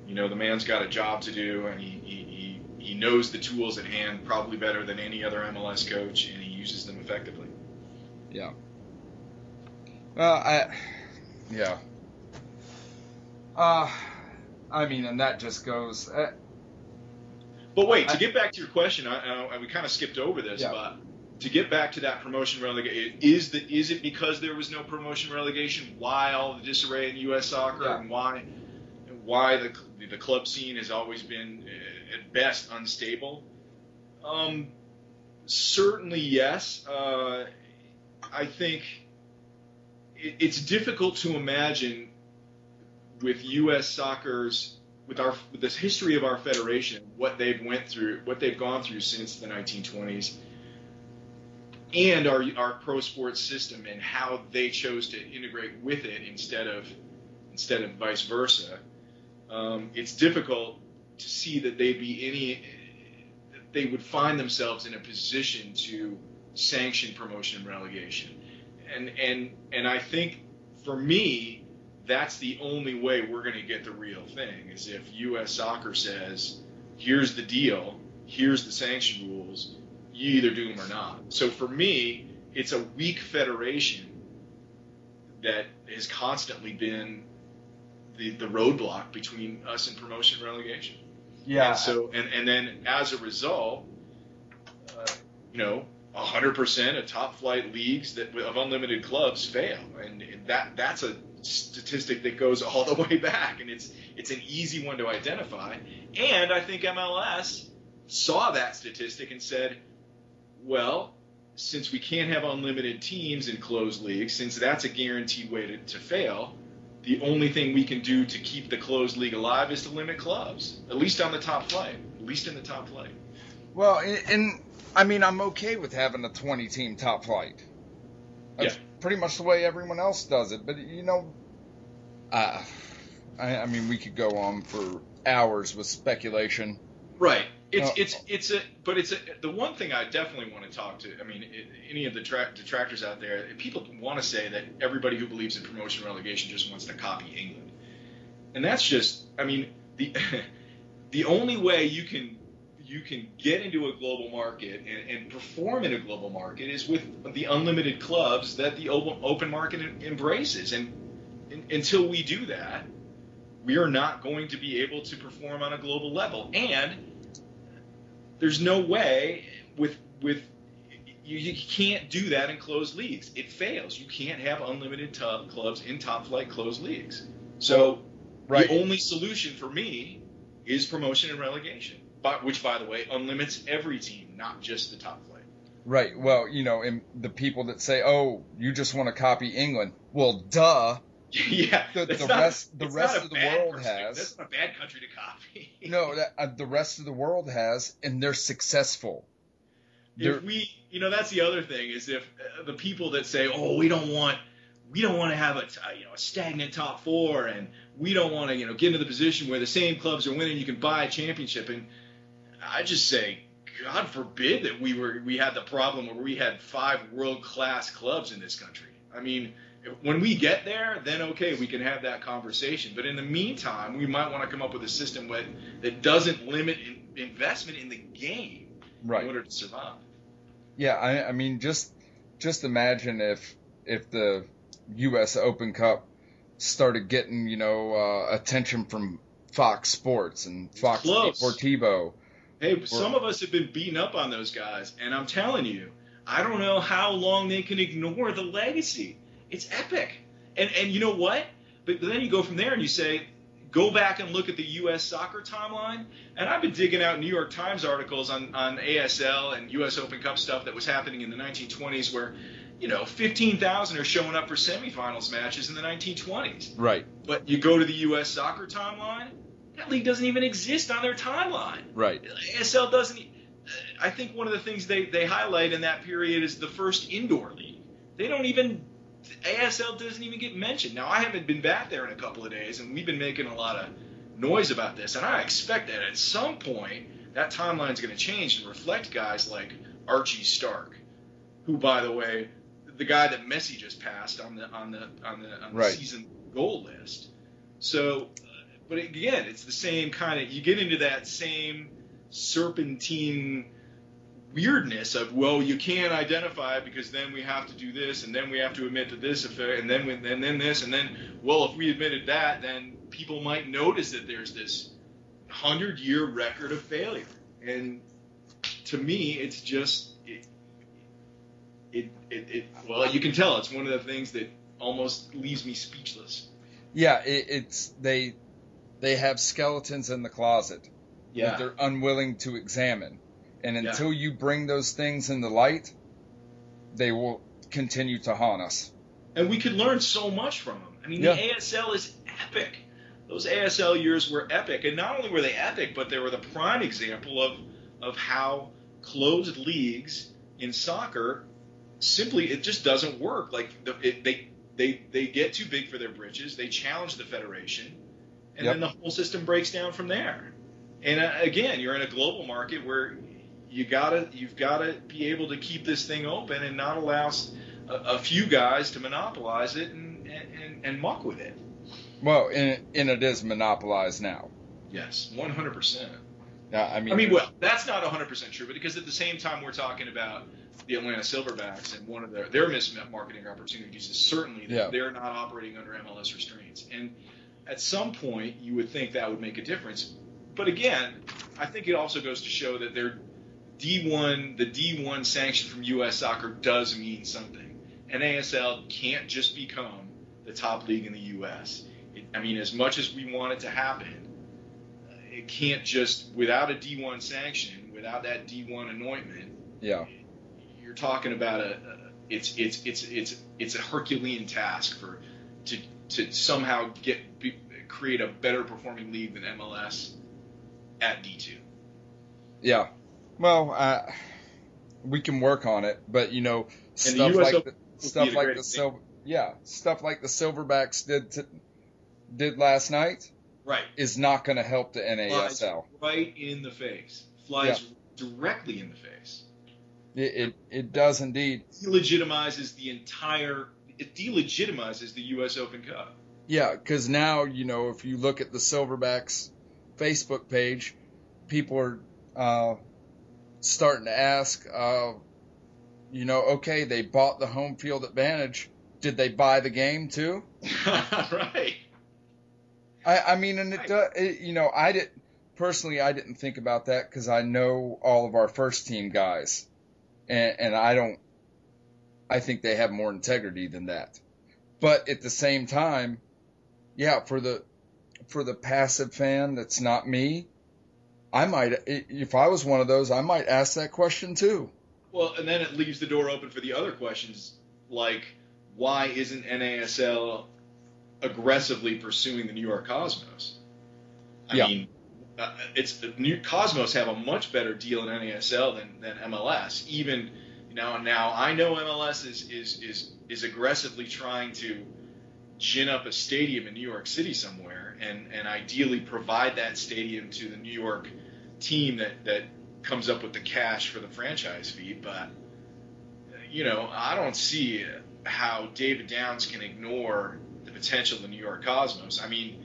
you know, the man's got a job to do, and he knows the tools at hand probably better than any other MLS coach, and he uses them effectively. Yeah. Well, I mean, and that just goes. But wait, to get back to your question, we kind of skipped over this, yeah. But to get back to that promotion relegation, is it because there was no promotion relegation? Why all the disarray in U.S. soccer, yeah. and why the club scene has always been at best unstable? Certainly, yes. I think it's difficult to imagine with U.S. soccer's with this history of our federation, what they've gone through since the 1920s, and our pro sports system and how they chose to integrate with it instead of vice versa. It's difficult to see that they would find themselves in a position to sanction promotion and relegation, and I think for me, that's the only way we're going to get the real thing, is if U.S. Soccer says, here's the deal, here's the sanction rules, you either do them or not. So for me, it's a weak federation that has constantly been the roadblock between us and promotion and relegation. Yeah. And so, and then as a result, 100% of top flight leagues of unlimited clubs fail, and that's a statistic that goes all the way back, and it's an easy one to identify. And I think MLS saw that statistic and said, well, since we can't have unlimited teams in closed leagues, since that's a guaranteed way to fail, the only thing we can do to keep the closed league alive is to limit clubs, at least on the top flight, at least in the top flight. Well, and I mean, I'm okay with having a 20-team top flight. That's pretty much the way everyone else does it. But, you know, I mean, we could go on for hours with speculation. Right. The one thing I definitely want to talk to, I mean, any of the detractors out there, people want to say that everybody who believes in promotion and relegation just wants to copy England. And that's just, I mean, the only way you can get into a global market and perform in a global market is with the unlimited clubs that the open market embraces. And until we do that, we are not going to be able to perform on a global level. And there's no way you can't do that in closed leagues. It fails. You can't have unlimited clubs in top flight closed leagues. So The only solution for me is promotion and relegation, which, by the way, unlimits every team, not just the top flight. Right. Well, you know, and the people that say, "Oh, you just want to copy England," well, duh. Yeah, the rest of the world has. That's not a bad country to copy. No, the rest of the world has, and they're successful. That's the other thing, is if the people that say, "Oh, we don't want to have a stagnant top four, and we don't want to get into the position where the same clubs are winning, you can buy a championship," and I just say, God forbid that we had the problem where we had 5 world-class clubs in this country. I mean, when we get there, then okay, we can have that conversation. But in the meantime, we might want to come up with a system that doesn't limit investment in the game in order to survive. Yeah, I mean, just imagine if the U.S. Open Cup started getting attention from Fox Sports and Fox Deportivo. Hey, some of us have been beating up on those guys, and I'm telling you, I don't know how long they can ignore the legacy. It's epic. And you know what? But then you go from there and you say, go back and look at the U.S. soccer timeline. And I've been digging out New York Times articles on ASL and U.S. Open Cup stuff that was happening in the 1920s where, 15,000 are showing up for semifinals matches in the 1920s. Right. But you go to the U.S. soccer timeline, that league doesn't even exist on their timeline. Right. ASL doesn't. I think one of the things they highlight in that period is the first indoor league. ASL doesn't even get mentioned. Now, I haven't been back there in a couple of days, and we've been making a lot of noise about this, and I expect that at some point that timeline's going to change and reflect guys like Archie Stark, who, by the way, the guy that Messi just passed on the right. season goal list. So, but again, it's the same kind of, you get into that same serpentine weirdness of, well, you can't identify it because then we have to do this, and then we have to admit to this affair, and then this, and then, well, if we admitted that, then people might notice that there's this 100-year record of failure. And to me, it's just well, you can tell it's one of the things that almost leaves me speechless. Yeah, they have skeletons in the closet that they're unwilling to examine. And until you bring those things into light, they will continue to haunt us. And we could learn so much from them. I mean, the ASL is epic. Those ASL years were epic. And not only were they epic, but they were the prime example of how closed leagues in soccer simply, it just doesn't work. Like, they get too big for their britches. They challenge the federation. And then the whole system breaks down from there. And again, you're in a global market where you've got to be able to keep this thing open and not allow a few guys to monopolize it and muck with it. Well, and it is monopolized now. Yes, 100%. I mean, well, that's not 100% true, but because at the same time we're talking about the Atlanta Silverbacks, and one of their missed marketing opportunities is certainly that they're not operating under MLS restraints. And at some point, you would think that would make a difference. But again, I think it also goes to show that the D1 sanction from U.S. Soccer does mean something. And ASL can't just become the top league in the U.S. As much as we want it to happen, it can't just, without a D1 sanction, without that D1 anointment. Yeah. You're talking about it's a Herculean task to somehow create a better performing league than MLS at D2. Yeah. Well, we can work on it, but stuff like the Silverbacks did last night, right, is not going to help the NASL. Right in the face. Flies directly in the face. It does indeed. It delegitimizes the U.S. Open Cup. Yeah, because now, if you look at the Silverbacks Facebook page, people are starting to ask, okay, they bought the home field advantage. Did they buy the game too? Right. I didn't think about that because I know all of our first team guys, and I think they have more integrity than that. But at the same time, for the passive fan that's not me, I might, if I was one of those, I might ask that question too. Well, and then it leaves the door open for the other questions, like why isn't NASL aggressively pursuing the New York Cosmos? I mean, Cosmos have a much better deal in NASL than MLS. Even now I know MLS is aggressively trying to gin up a stadium in New York City somewhere, and ideally provide that stadium to the New York team that comes up with the cash for the franchise fee. But I don't see how David Downs can ignore the potential of the New York Cosmos. I mean,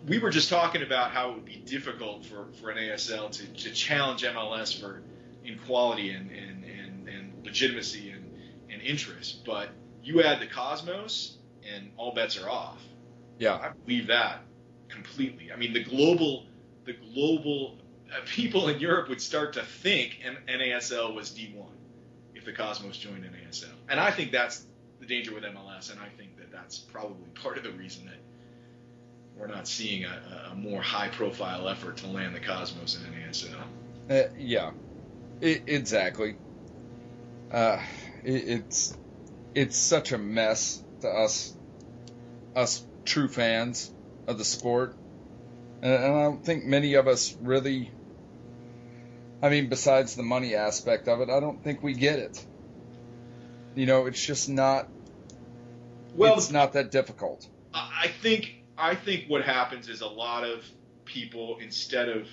we were just talking about how it would be difficult for an ASL to challenge MLS in quality and legitimacy and interest. But you add the Cosmos, and all bets are off. Yeah, I believe that completely. I mean, the global people in Europe would start to think NASL was D1 if the Cosmos joined NASL, and I think that's danger with MLS, and I think that that's probably part of the reason that we're not seeing a more high-profile effort to land the Cosmos in NASL. Yeah, exactly. It's such a mess to us true fans of the sport, and I don't think many of us really. I mean, besides the money aspect of it, I don't think we get it. It's just not. Well, it's not that difficult. I think what happens is a lot of people instead of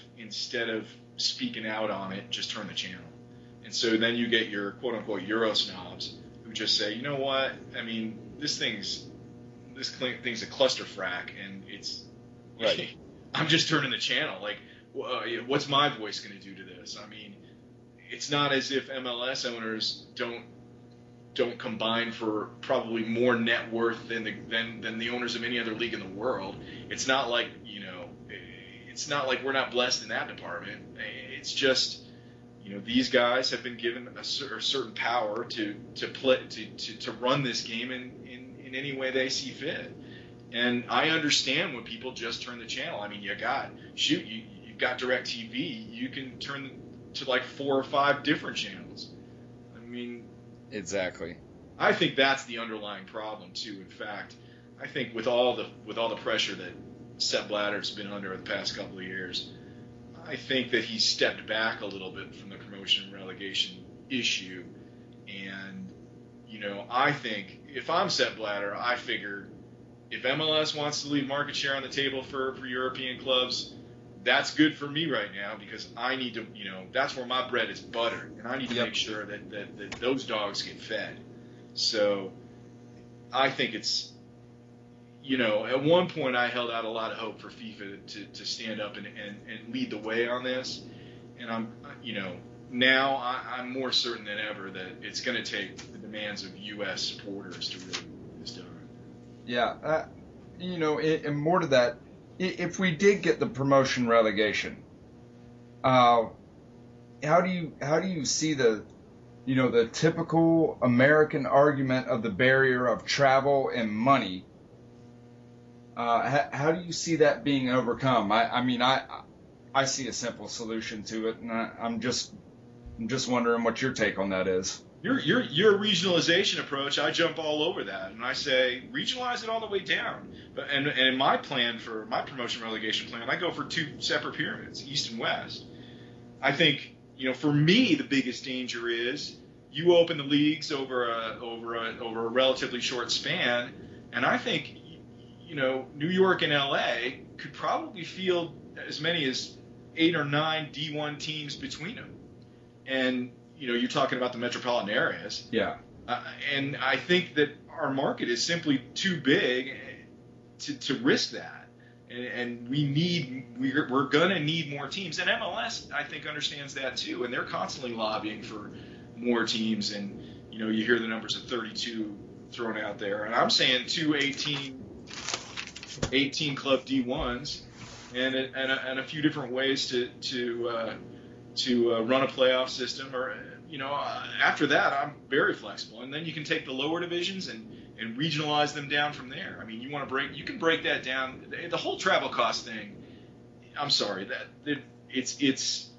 speaking out on it, just turn the channel, and so then you get your quote unquote Euro snobs who just say, you know what? I mean, this thing's a clusterfrack, and it's right. I'm just turning the channel. Like, what's my voice going to do to this? I mean, it's not as if MLS owners don't combine for probably more net worth than the owners of any other league in the world. It's not like it's not like we're not blessed in that department. It's just these guys have been given a certain power to run this game in any way they see fit. And I understand when people just turn the channel. I mean, you've got DirecTV. You can turn to like 4 or 5 different channels. I mean, exactly. I think that's the underlying problem too. In fact, I think with all the pressure that Sepp Blatter's been under the past couple of years, I think that he stepped back a little bit from the promotion and relegation issue. And I think if I'm Sepp Blatter, I figure if MLS wants to leave market share on the table for European clubs, that's good for me right now, because I need to, that's where my bread is buttered, and I need to make sure that those dogs get fed. So I think it's, at one point I held out a lot of hope for FIFA to stand up and lead the way on this. And now I'm more certain than ever that it's going to take the demands of U.S. supporters to really get this done. Yeah, and more to that, if we did get the promotion relegation, how do you see the typical American argument of the barrier of travel and money? How do you see that being overcome? I see a simple solution to it, and I'm just wondering what your take on that is. Your regionalization approach, I jump all over that, and I say regionalize it all the way down. But and in my plan for my promotion relegation plan, I go for 2 separate pyramids, east and west. I think for me the biggest danger is you open the leagues over a relatively short span, and I think New York and LA could probably field as many as 8 or 9 D1 teams between them, and you're talking about the metropolitan areas. Yeah. And I think that our market is simply too big to risk that. And we're going to need more teams. And MLS, I think, understands that too. And they're constantly lobbying for more teams. And, you hear the numbers of 32 thrown out there. And I'm saying 2 18 club D1s and a few different ways to run a playoff system, or after that I'm very flexible, and then you can take the lower divisions and regionalize them down from there. I mean, you can break that down. The whole travel cost thing, I'm sorry, that it's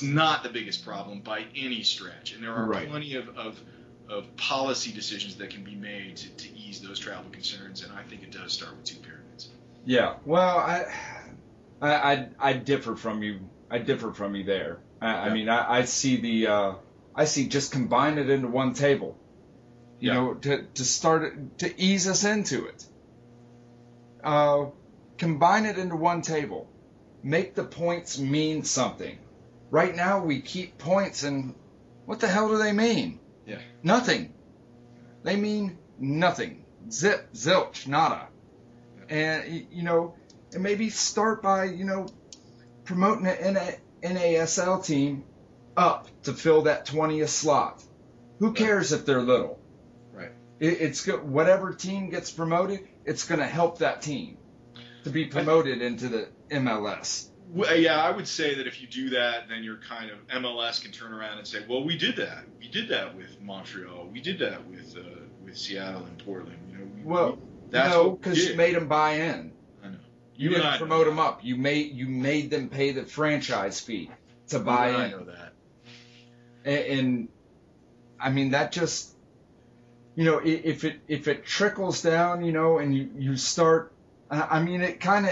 not the biggest problem by any stretch, and there are plenty of policy decisions that can be made to ease those travel concerns, and I think it does start with 2 pyramids. Yeah, well, I differ from you. I differ from you there. I mean, I see I see just combine it into one table, to start it, to ease us into it. Combine it into one table. Make the points mean something. Right now we keep points, and what the hell do they mean? Yeah. Nothing. They mean nothing. Zip, zilch, nada. Yeah. And, and maybe start by, promoting an NASL team up to fill that 20th slot. Who cares if they're little? Right. It's good. Whatever team gets promoted, it's going to help that team to be promoted into the MLS. Yeah, I would say that if you do that, then you're kind of MLS can turn around and say, well, we did that. We did that with Montreal. We did that with Seattle and Portland. Because you made them buy in. I know. You didn't promote them up. You made them pay the franchise fee to buy in. I know that. And I mean that just, if it trickles down, and you start, I mean it kind of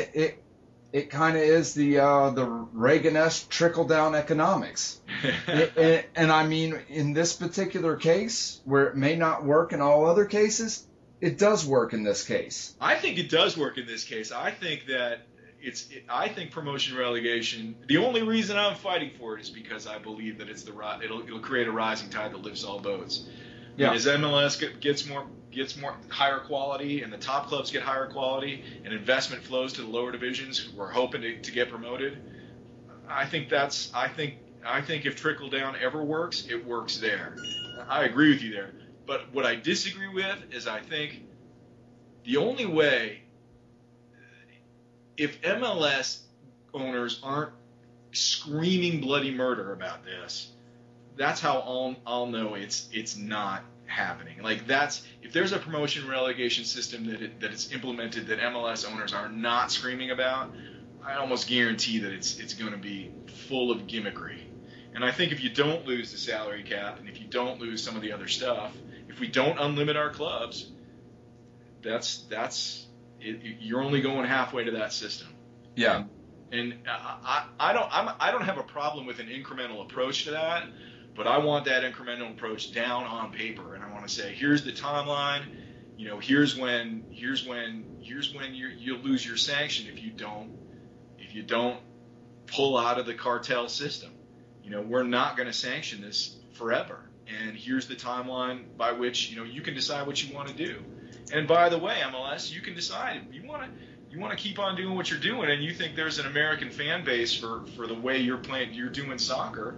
is the Reagan-esque trickle down economics. and I mean in this particular case where it may not work in all other cases, it does work in this case. I think it does work in this case. I think that I think promotion relegation. The only reason I'm fighting for it is because I believe that it'll create a rising tide that lifts all boats. Yeah. And as MLS gets more higher quality, and the top clubs get higher quality, and investment flows to the lower divisions who are hoping to get promoted, I think if trickle down ever works, it works there. I agree with you there. But what I disagree with is I think the only way, if MLS owners aren't screaming bloody murder about this, that's how I'll know it's not happening. Like if there's a promotion relegation system that is implemented that MLS owners are not screaming about, I almost guarantee that it's going to be full of gimmickry. And I think if you don't lose the salary cap, and if you don't lose some of the other stuff, if we don't unlimit our clubs, you're only going halfway to that system. Yeah. And I don't have a problem with an incremental approach to that, but I want that incremental approach down on paper, and I want to say, here's the timeline. Here's when you'll lose your sanction if you don't pull out of the cartel system. We're not going to sanction this forever, and here's the timeline by which you can decide what you want to do. And by the way, MLS, you can decide if you want to keep on doing what you're doing, and you think there's an American fan base for the way you're doing soccer.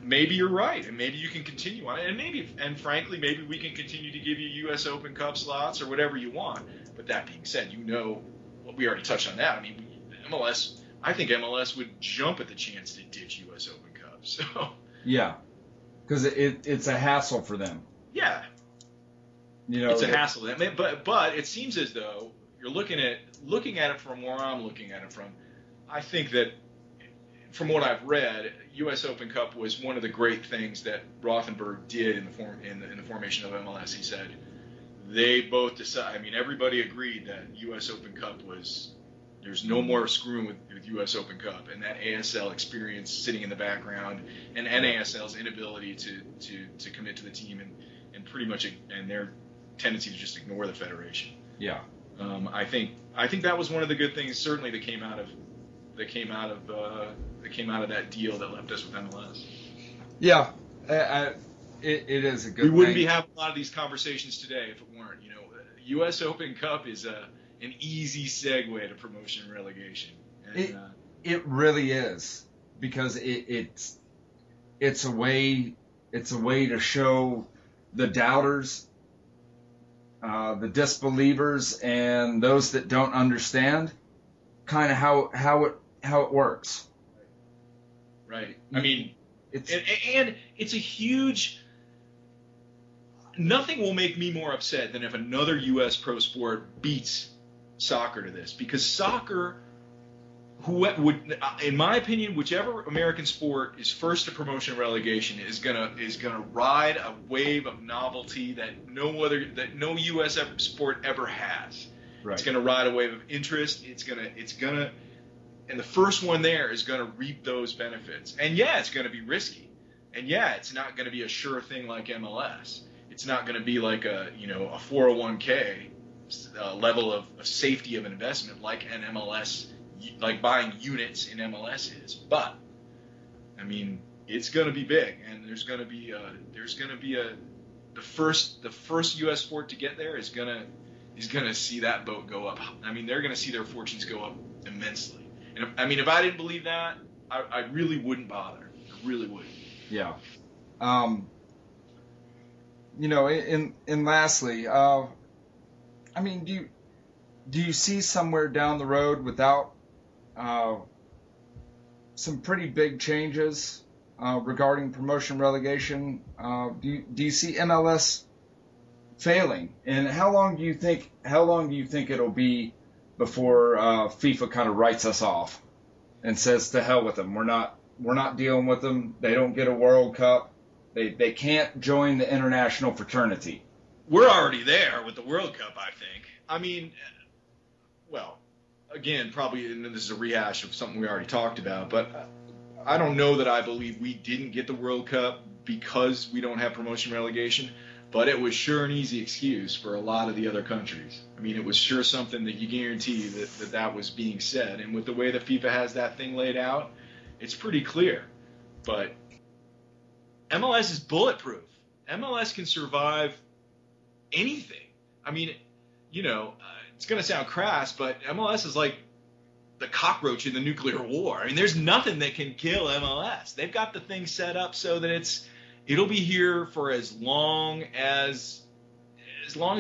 Maybe you're right, and maybe you can continue on it, and frankly, maybe we can continue to give you U.S. Open Cup slots or whatever you want. But that being said, we already touched on that. I mean, I think MLS would jump at the chance to ditch U.S. Open Cup. So yeah, because it's a hassle for them. Yeah, it's a hassle. But it seems as though you're looking at it from where I'm looking at it from. I think that from what I've read, U.S. Open Cup was one of the great things that Rothenberg did in the formation of MLS. He said they both decided. I mean, everybody agreed that U.S. Open Cup there's no more screwing with U.S. Open Cup, and that ASL experience sitting in the background, and NASL's inability to commit to the team, and pretty much and their tendency to just ignore the federation. Yeah. I think that was one of the good things certainly that came out of that deal that left us with MLS. Yeah, it is a good thing. We wouldn't be having a lot of these conversations today if it weren't. U.S. Open Cup is an easy segue to promotion and relegation. And, it really is, because it's a way to show the doubters, the disbelievers, and those that don't understand kind of how it works. Right. I mean, it's a huge. Nothing will make me more upset than if another U.S. pro sport beats soccer to this, because soccer, in my opinion, whichever American sport is first to promotion and relegation is gonna ride a wave of novelty that no U.S. sport ever has. Right. It's gonna ride a wave of interest. It's gonna, and the first one there is gonna reap those benefits. And yeah, it's gonna be risky. And yeah, it's not gonna be a sure thing like MLS. It's not gonna be like a 401k level of safety of an investment like an MLS, like buying units in MLS is. But I mean, it's going to be big, and there's going to be the first U.S. sport to get there is going to see that boat go up. I mean, they're going to see their fortunes go up immensely. And if I didn't believe that, I really wouldn't bother. I really wouldn't. Yeah. And lastly, I mean, do you see somewhere down the road without some pretty big changes regarding promotion relegation. Do you see MLS failing? And how long do you think it'll be before FIFA kind of writes us off and says to hell with them? We're not dealing with them. They don't get a World Cup. They can't join the international fraternity. We're already there with the World Cup, I think. I mean, well, again, probably, and this is a rehash of something we already talked about, but I don't know that I believe we didn't get the World Cup because we don't have promotion relegation, but it was sure an easy excuse for a lot of the other countries. I mean, it was sure something that you guarantee that was being said. And with the way that FIFA has that thing laid out, it's pretty clear. But MLS is bulletproof. MLS can survive anything. I mean, it's going to sound crass, but MLS is like the cockroach in the nuclear war. I mean, there's nothing that can kill MLS. They've got the thing set up so that it'll be here for as long as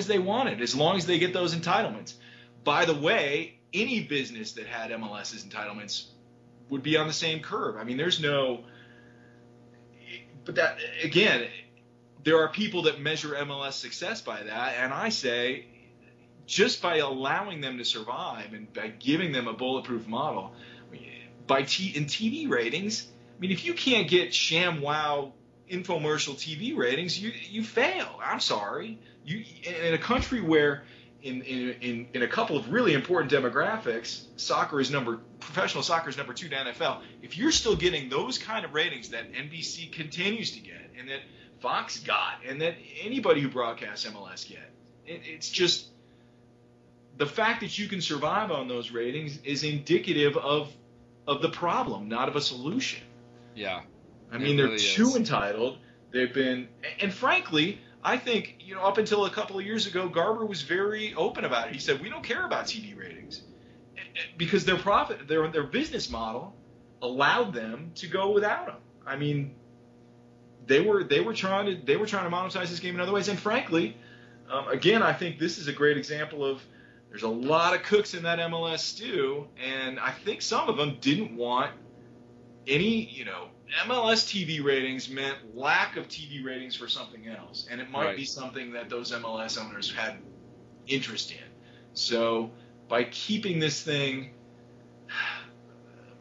they want it, as long as they get those entitlements. By the way, any business that had MLS's entitlements would be on the same curve. I mean, but that, again, there are people that measure MLS success by that, and I say, just by allowing them to survive and by giving them a bulletproof model, in TV ratings, I mean, if you can't get ShamWow infomercial TV ratings, you fail. I'm sorry. In a country where in a couple of really important demographics, professional soccer is number 2 to NFL. If you're still getting those kind of ratings that NBC continues to get, and that Fox got, and that anybody who broadcasts MLS get, it's just the fact that you can survive on those ratings is indicative of the problem, not of a solution. Yeah. I mean, they're too entitled. They've been, and frankly, I think, up until a couple of years ago, Garber was very open about it. He said, we don't care about TV ratings because their business model allowed them to go without them. I mean, they were trying to monetize this game in other ways. And frankly, again, I think this is a great example of there's a lot of cooks in that MLS stew, and I think some of them didn't want any, MLS TV ratings meant lack of TV ratings for something else, and it might be something that those MLS owners had interest in. So by keeping this thing,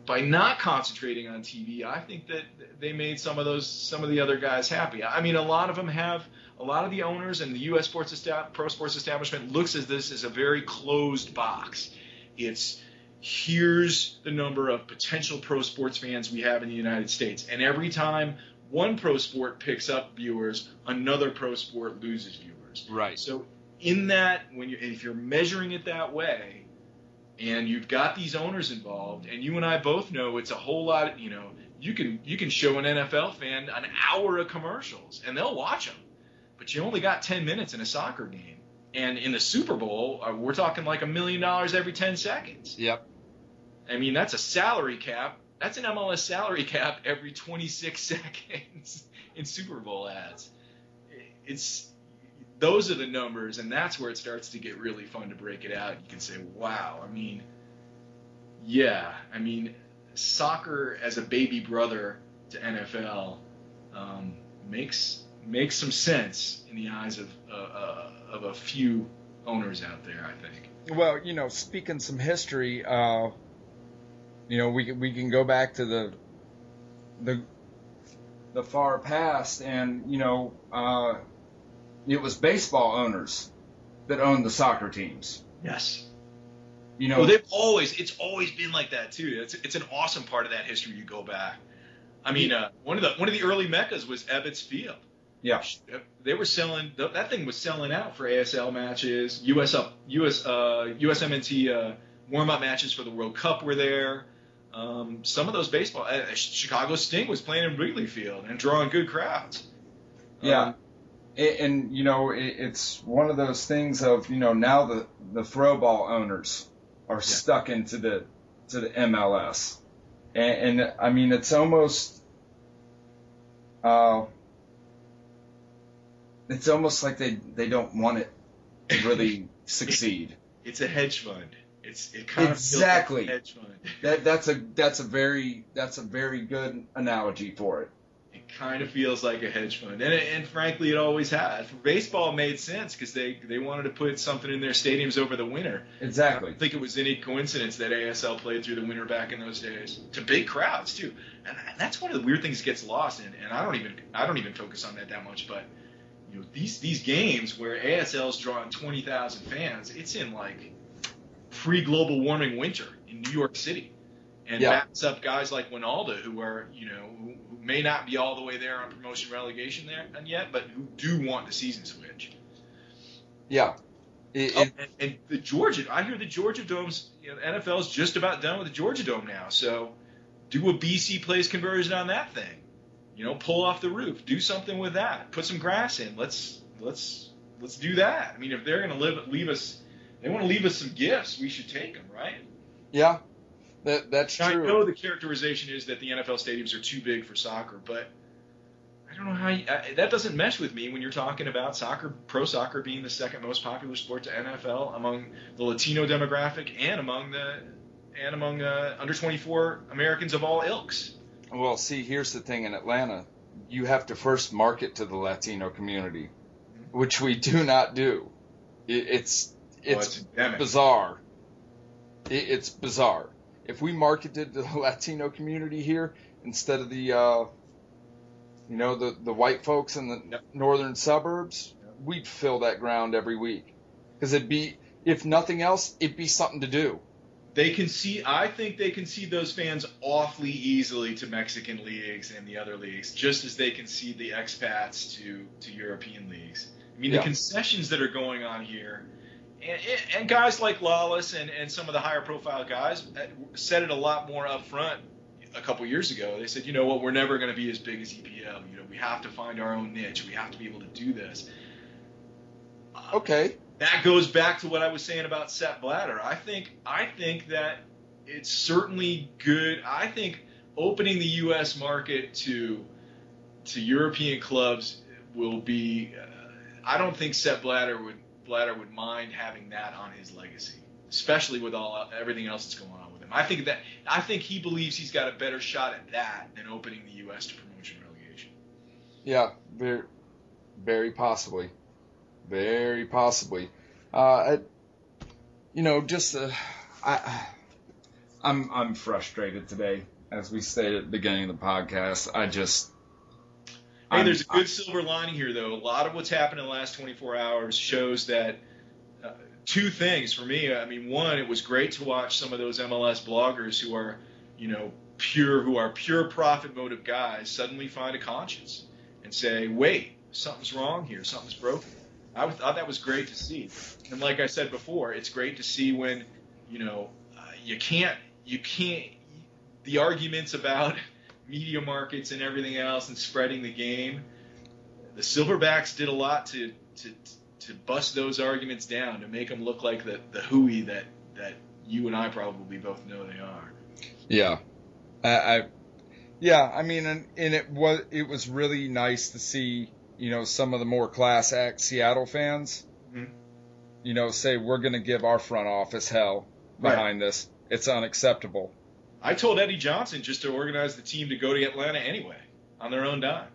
by not concentrating on TV, I think that they made some of the other guys happy. I mean, a lot of the owners and the U.S. pro sports establishment looks at this as a very closed box. It's here's the number of potential pro sports fans we have in the United States. And every time one pro sport picks up viewers, another pro sport loses viewers. Right. So in that, if you're measuring it that way, and you've got these owners involved, and you and I both know it's a whole lot, you can show an NFL fan an hour of commercials, and they'll watch them. But you only got 10 minutes in a soccer game. And in the Super Bowl, we're talking like $1 million every 10 seconds. Yep. I mean, that's a salary cap. That's an MLS salary cap every 26 seconds in Super Bowl ads. Those are the numbers, and that's where it starts to get really fun to break it out. You can say, wow, soccer as a baby brother to NFL makes some sense in the eyes of a few owners out there, I think. Well, speaking some history, we can go back to the far past, and it was baseball owners that owned the soccer teams. Yes. It's always been like that too. It's an awesome part of that history. You go back. I mean, one of the early meccas was Ebbets Field. Yeah. They were selling, that thing was selling out for ASL matches, USMNT warm-up matches for the World Cup were there. Some of those baseball, Chicago Sting was playing in Wrigley Field and drawing good crowds. Yeah. It's one of those things of, now the throw ball owners are stuck into the MLS. And I mean, it's almost like they don't want it to really succeed. It's a hedge fund. It kind exactly. of feels like a hedge fund. That's a very good analogy for it. It kind of feels like a hedge fund, and frankly, it always has. For baseball, it made sense because they wanted to put something in their stadiums over the winter. Exactly. I don't think it was any coincidence that ASL played through the winter back in those days to big crowds too, and that's one of the weird things that gets lost. And I don't even focus on that much, but these games where ASL is drawing 20,000 fans, it's in like pre-global warming winter in New York City. And backs up guys like Winalda, who are, who may not be all the way there on promotion relegation there and yet, but who do want the season switch. Yeah. And the Georgia, I hear the Georgia Dome's, NFL's just about done with the Georgia Dome now. So do a BC Place conversion on that thing. Pull off the roof, do something with that, put some grass in. Let's do that. I mean, if they're going to leave us some gifts, we should take them, right? Yeah. That's true. I know the characterization is that the NFL stadiums are too big for soccer, but I don't know how that doesn't mesh with me when you're talking about pro soccer being the second most popular sport to NFL among the Latino demographic and among under 24 Americans of all ilks. Well, see, here's the thing in Atlanta, you have to first market to the Latino community, which we do not do. It's bizarre. It's bizarre. If we marketed to the Latino community here instead of the white folks in the northern suburbs, we'd fill that ground every week. Because it'd be, if nothing else, it'd be something to do. I think they can see those fans awfully easily to Mexican leagues and the other leagues, just as they can see the expats to European leagues. I mean, the concessions that are going on here. And guys like Lawless and some of the higher profile guys said it a lot more up front a couple years ago. They said, we're never going to be as big as EPL. We have to find our own niche. We have to be able to do this. Okay. That goes back to what I was saying about Sepp Blatter. I think that it's certainly good. I think opening the U.S. market to European clubs will be I don't think Sepp Blatter would mind having that on his legacy, especially with everything else that's going on with him. I think he believes he's got a better shot at that than opening the U.S. to promotion relegation. Yeah, very, very possibly, very possibly. I'm frustrated today, as we stated at the beginning of the podcast. There's a good silver lining here, though. A lot of what's happened in the last 24 hours shows that two things for me. I mean, one, it was great to watch some of those MLS bloggers who are, pure profit motive guys suddenly find a conscience and say, wait, something's wrong here. Something's broken. I thought that was great to see. And like I said before, it's great to see when, you can't, the arguments about media markets and everything else and spreading the game. The Silverbacks did a lot to bust those arguments down, to make them look like the hooey that you and I probably both know they are. Yeah. I mean, and it was really nice to see, some of the more class act Seattle fans, say we're going to give our front office hell behind this. It's unacceptable. I told Eddie Johnson just to organize the team to go to Atlanta anyway, on their own dime.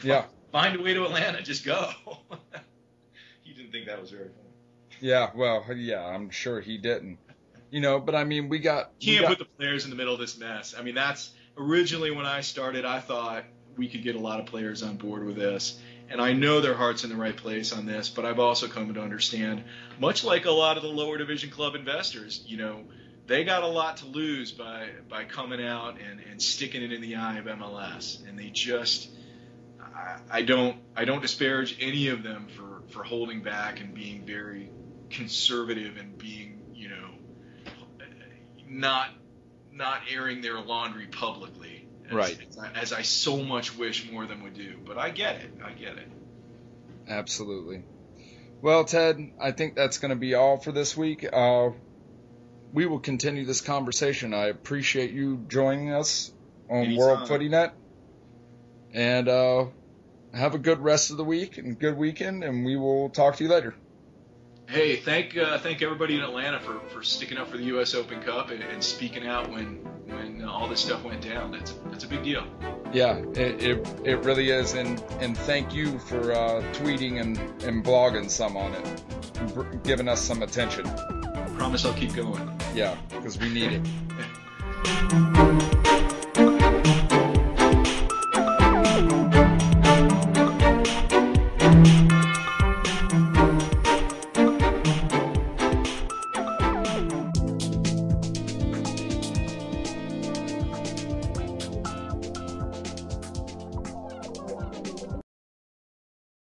Yeah. Find a way to Atlanta. Just go. He didn't think that was very funny. Yeah, well, yeah, I'm sure he didn't. But I mean, we got... put the players in the middle of this mess. I mean, that's... Originally, when I started, I thought we could get a lot of players on board with this. And I know their heart's in the right place on this, but I've also come to understand, much like a lot of the lower division club investors, they got a lot to lose by coming out and sticking it in the eye of MLS. And they just... I don't disparage any of them for holding back and being very conservative and being, not airing their laundry publicly, as I so much wish more of them would do. But I get it. Absolutely. Well, Ted, I think that's going to be all for this week. We will continue this conversation. I appreciate you joining us on Anytime. World Footy Net. And have a good rest of the week and good weekend, and we will talk to you later. Hey, thank everybody in Atlanta for sticking up for the U.S. Open Cup and speaking out when all this stuff went down. That's a big deal. Yeah, it really is, and thank you for tweeting and blogging some on it, giving us some attention. I promise I'll keep going. Yeah, because we need it.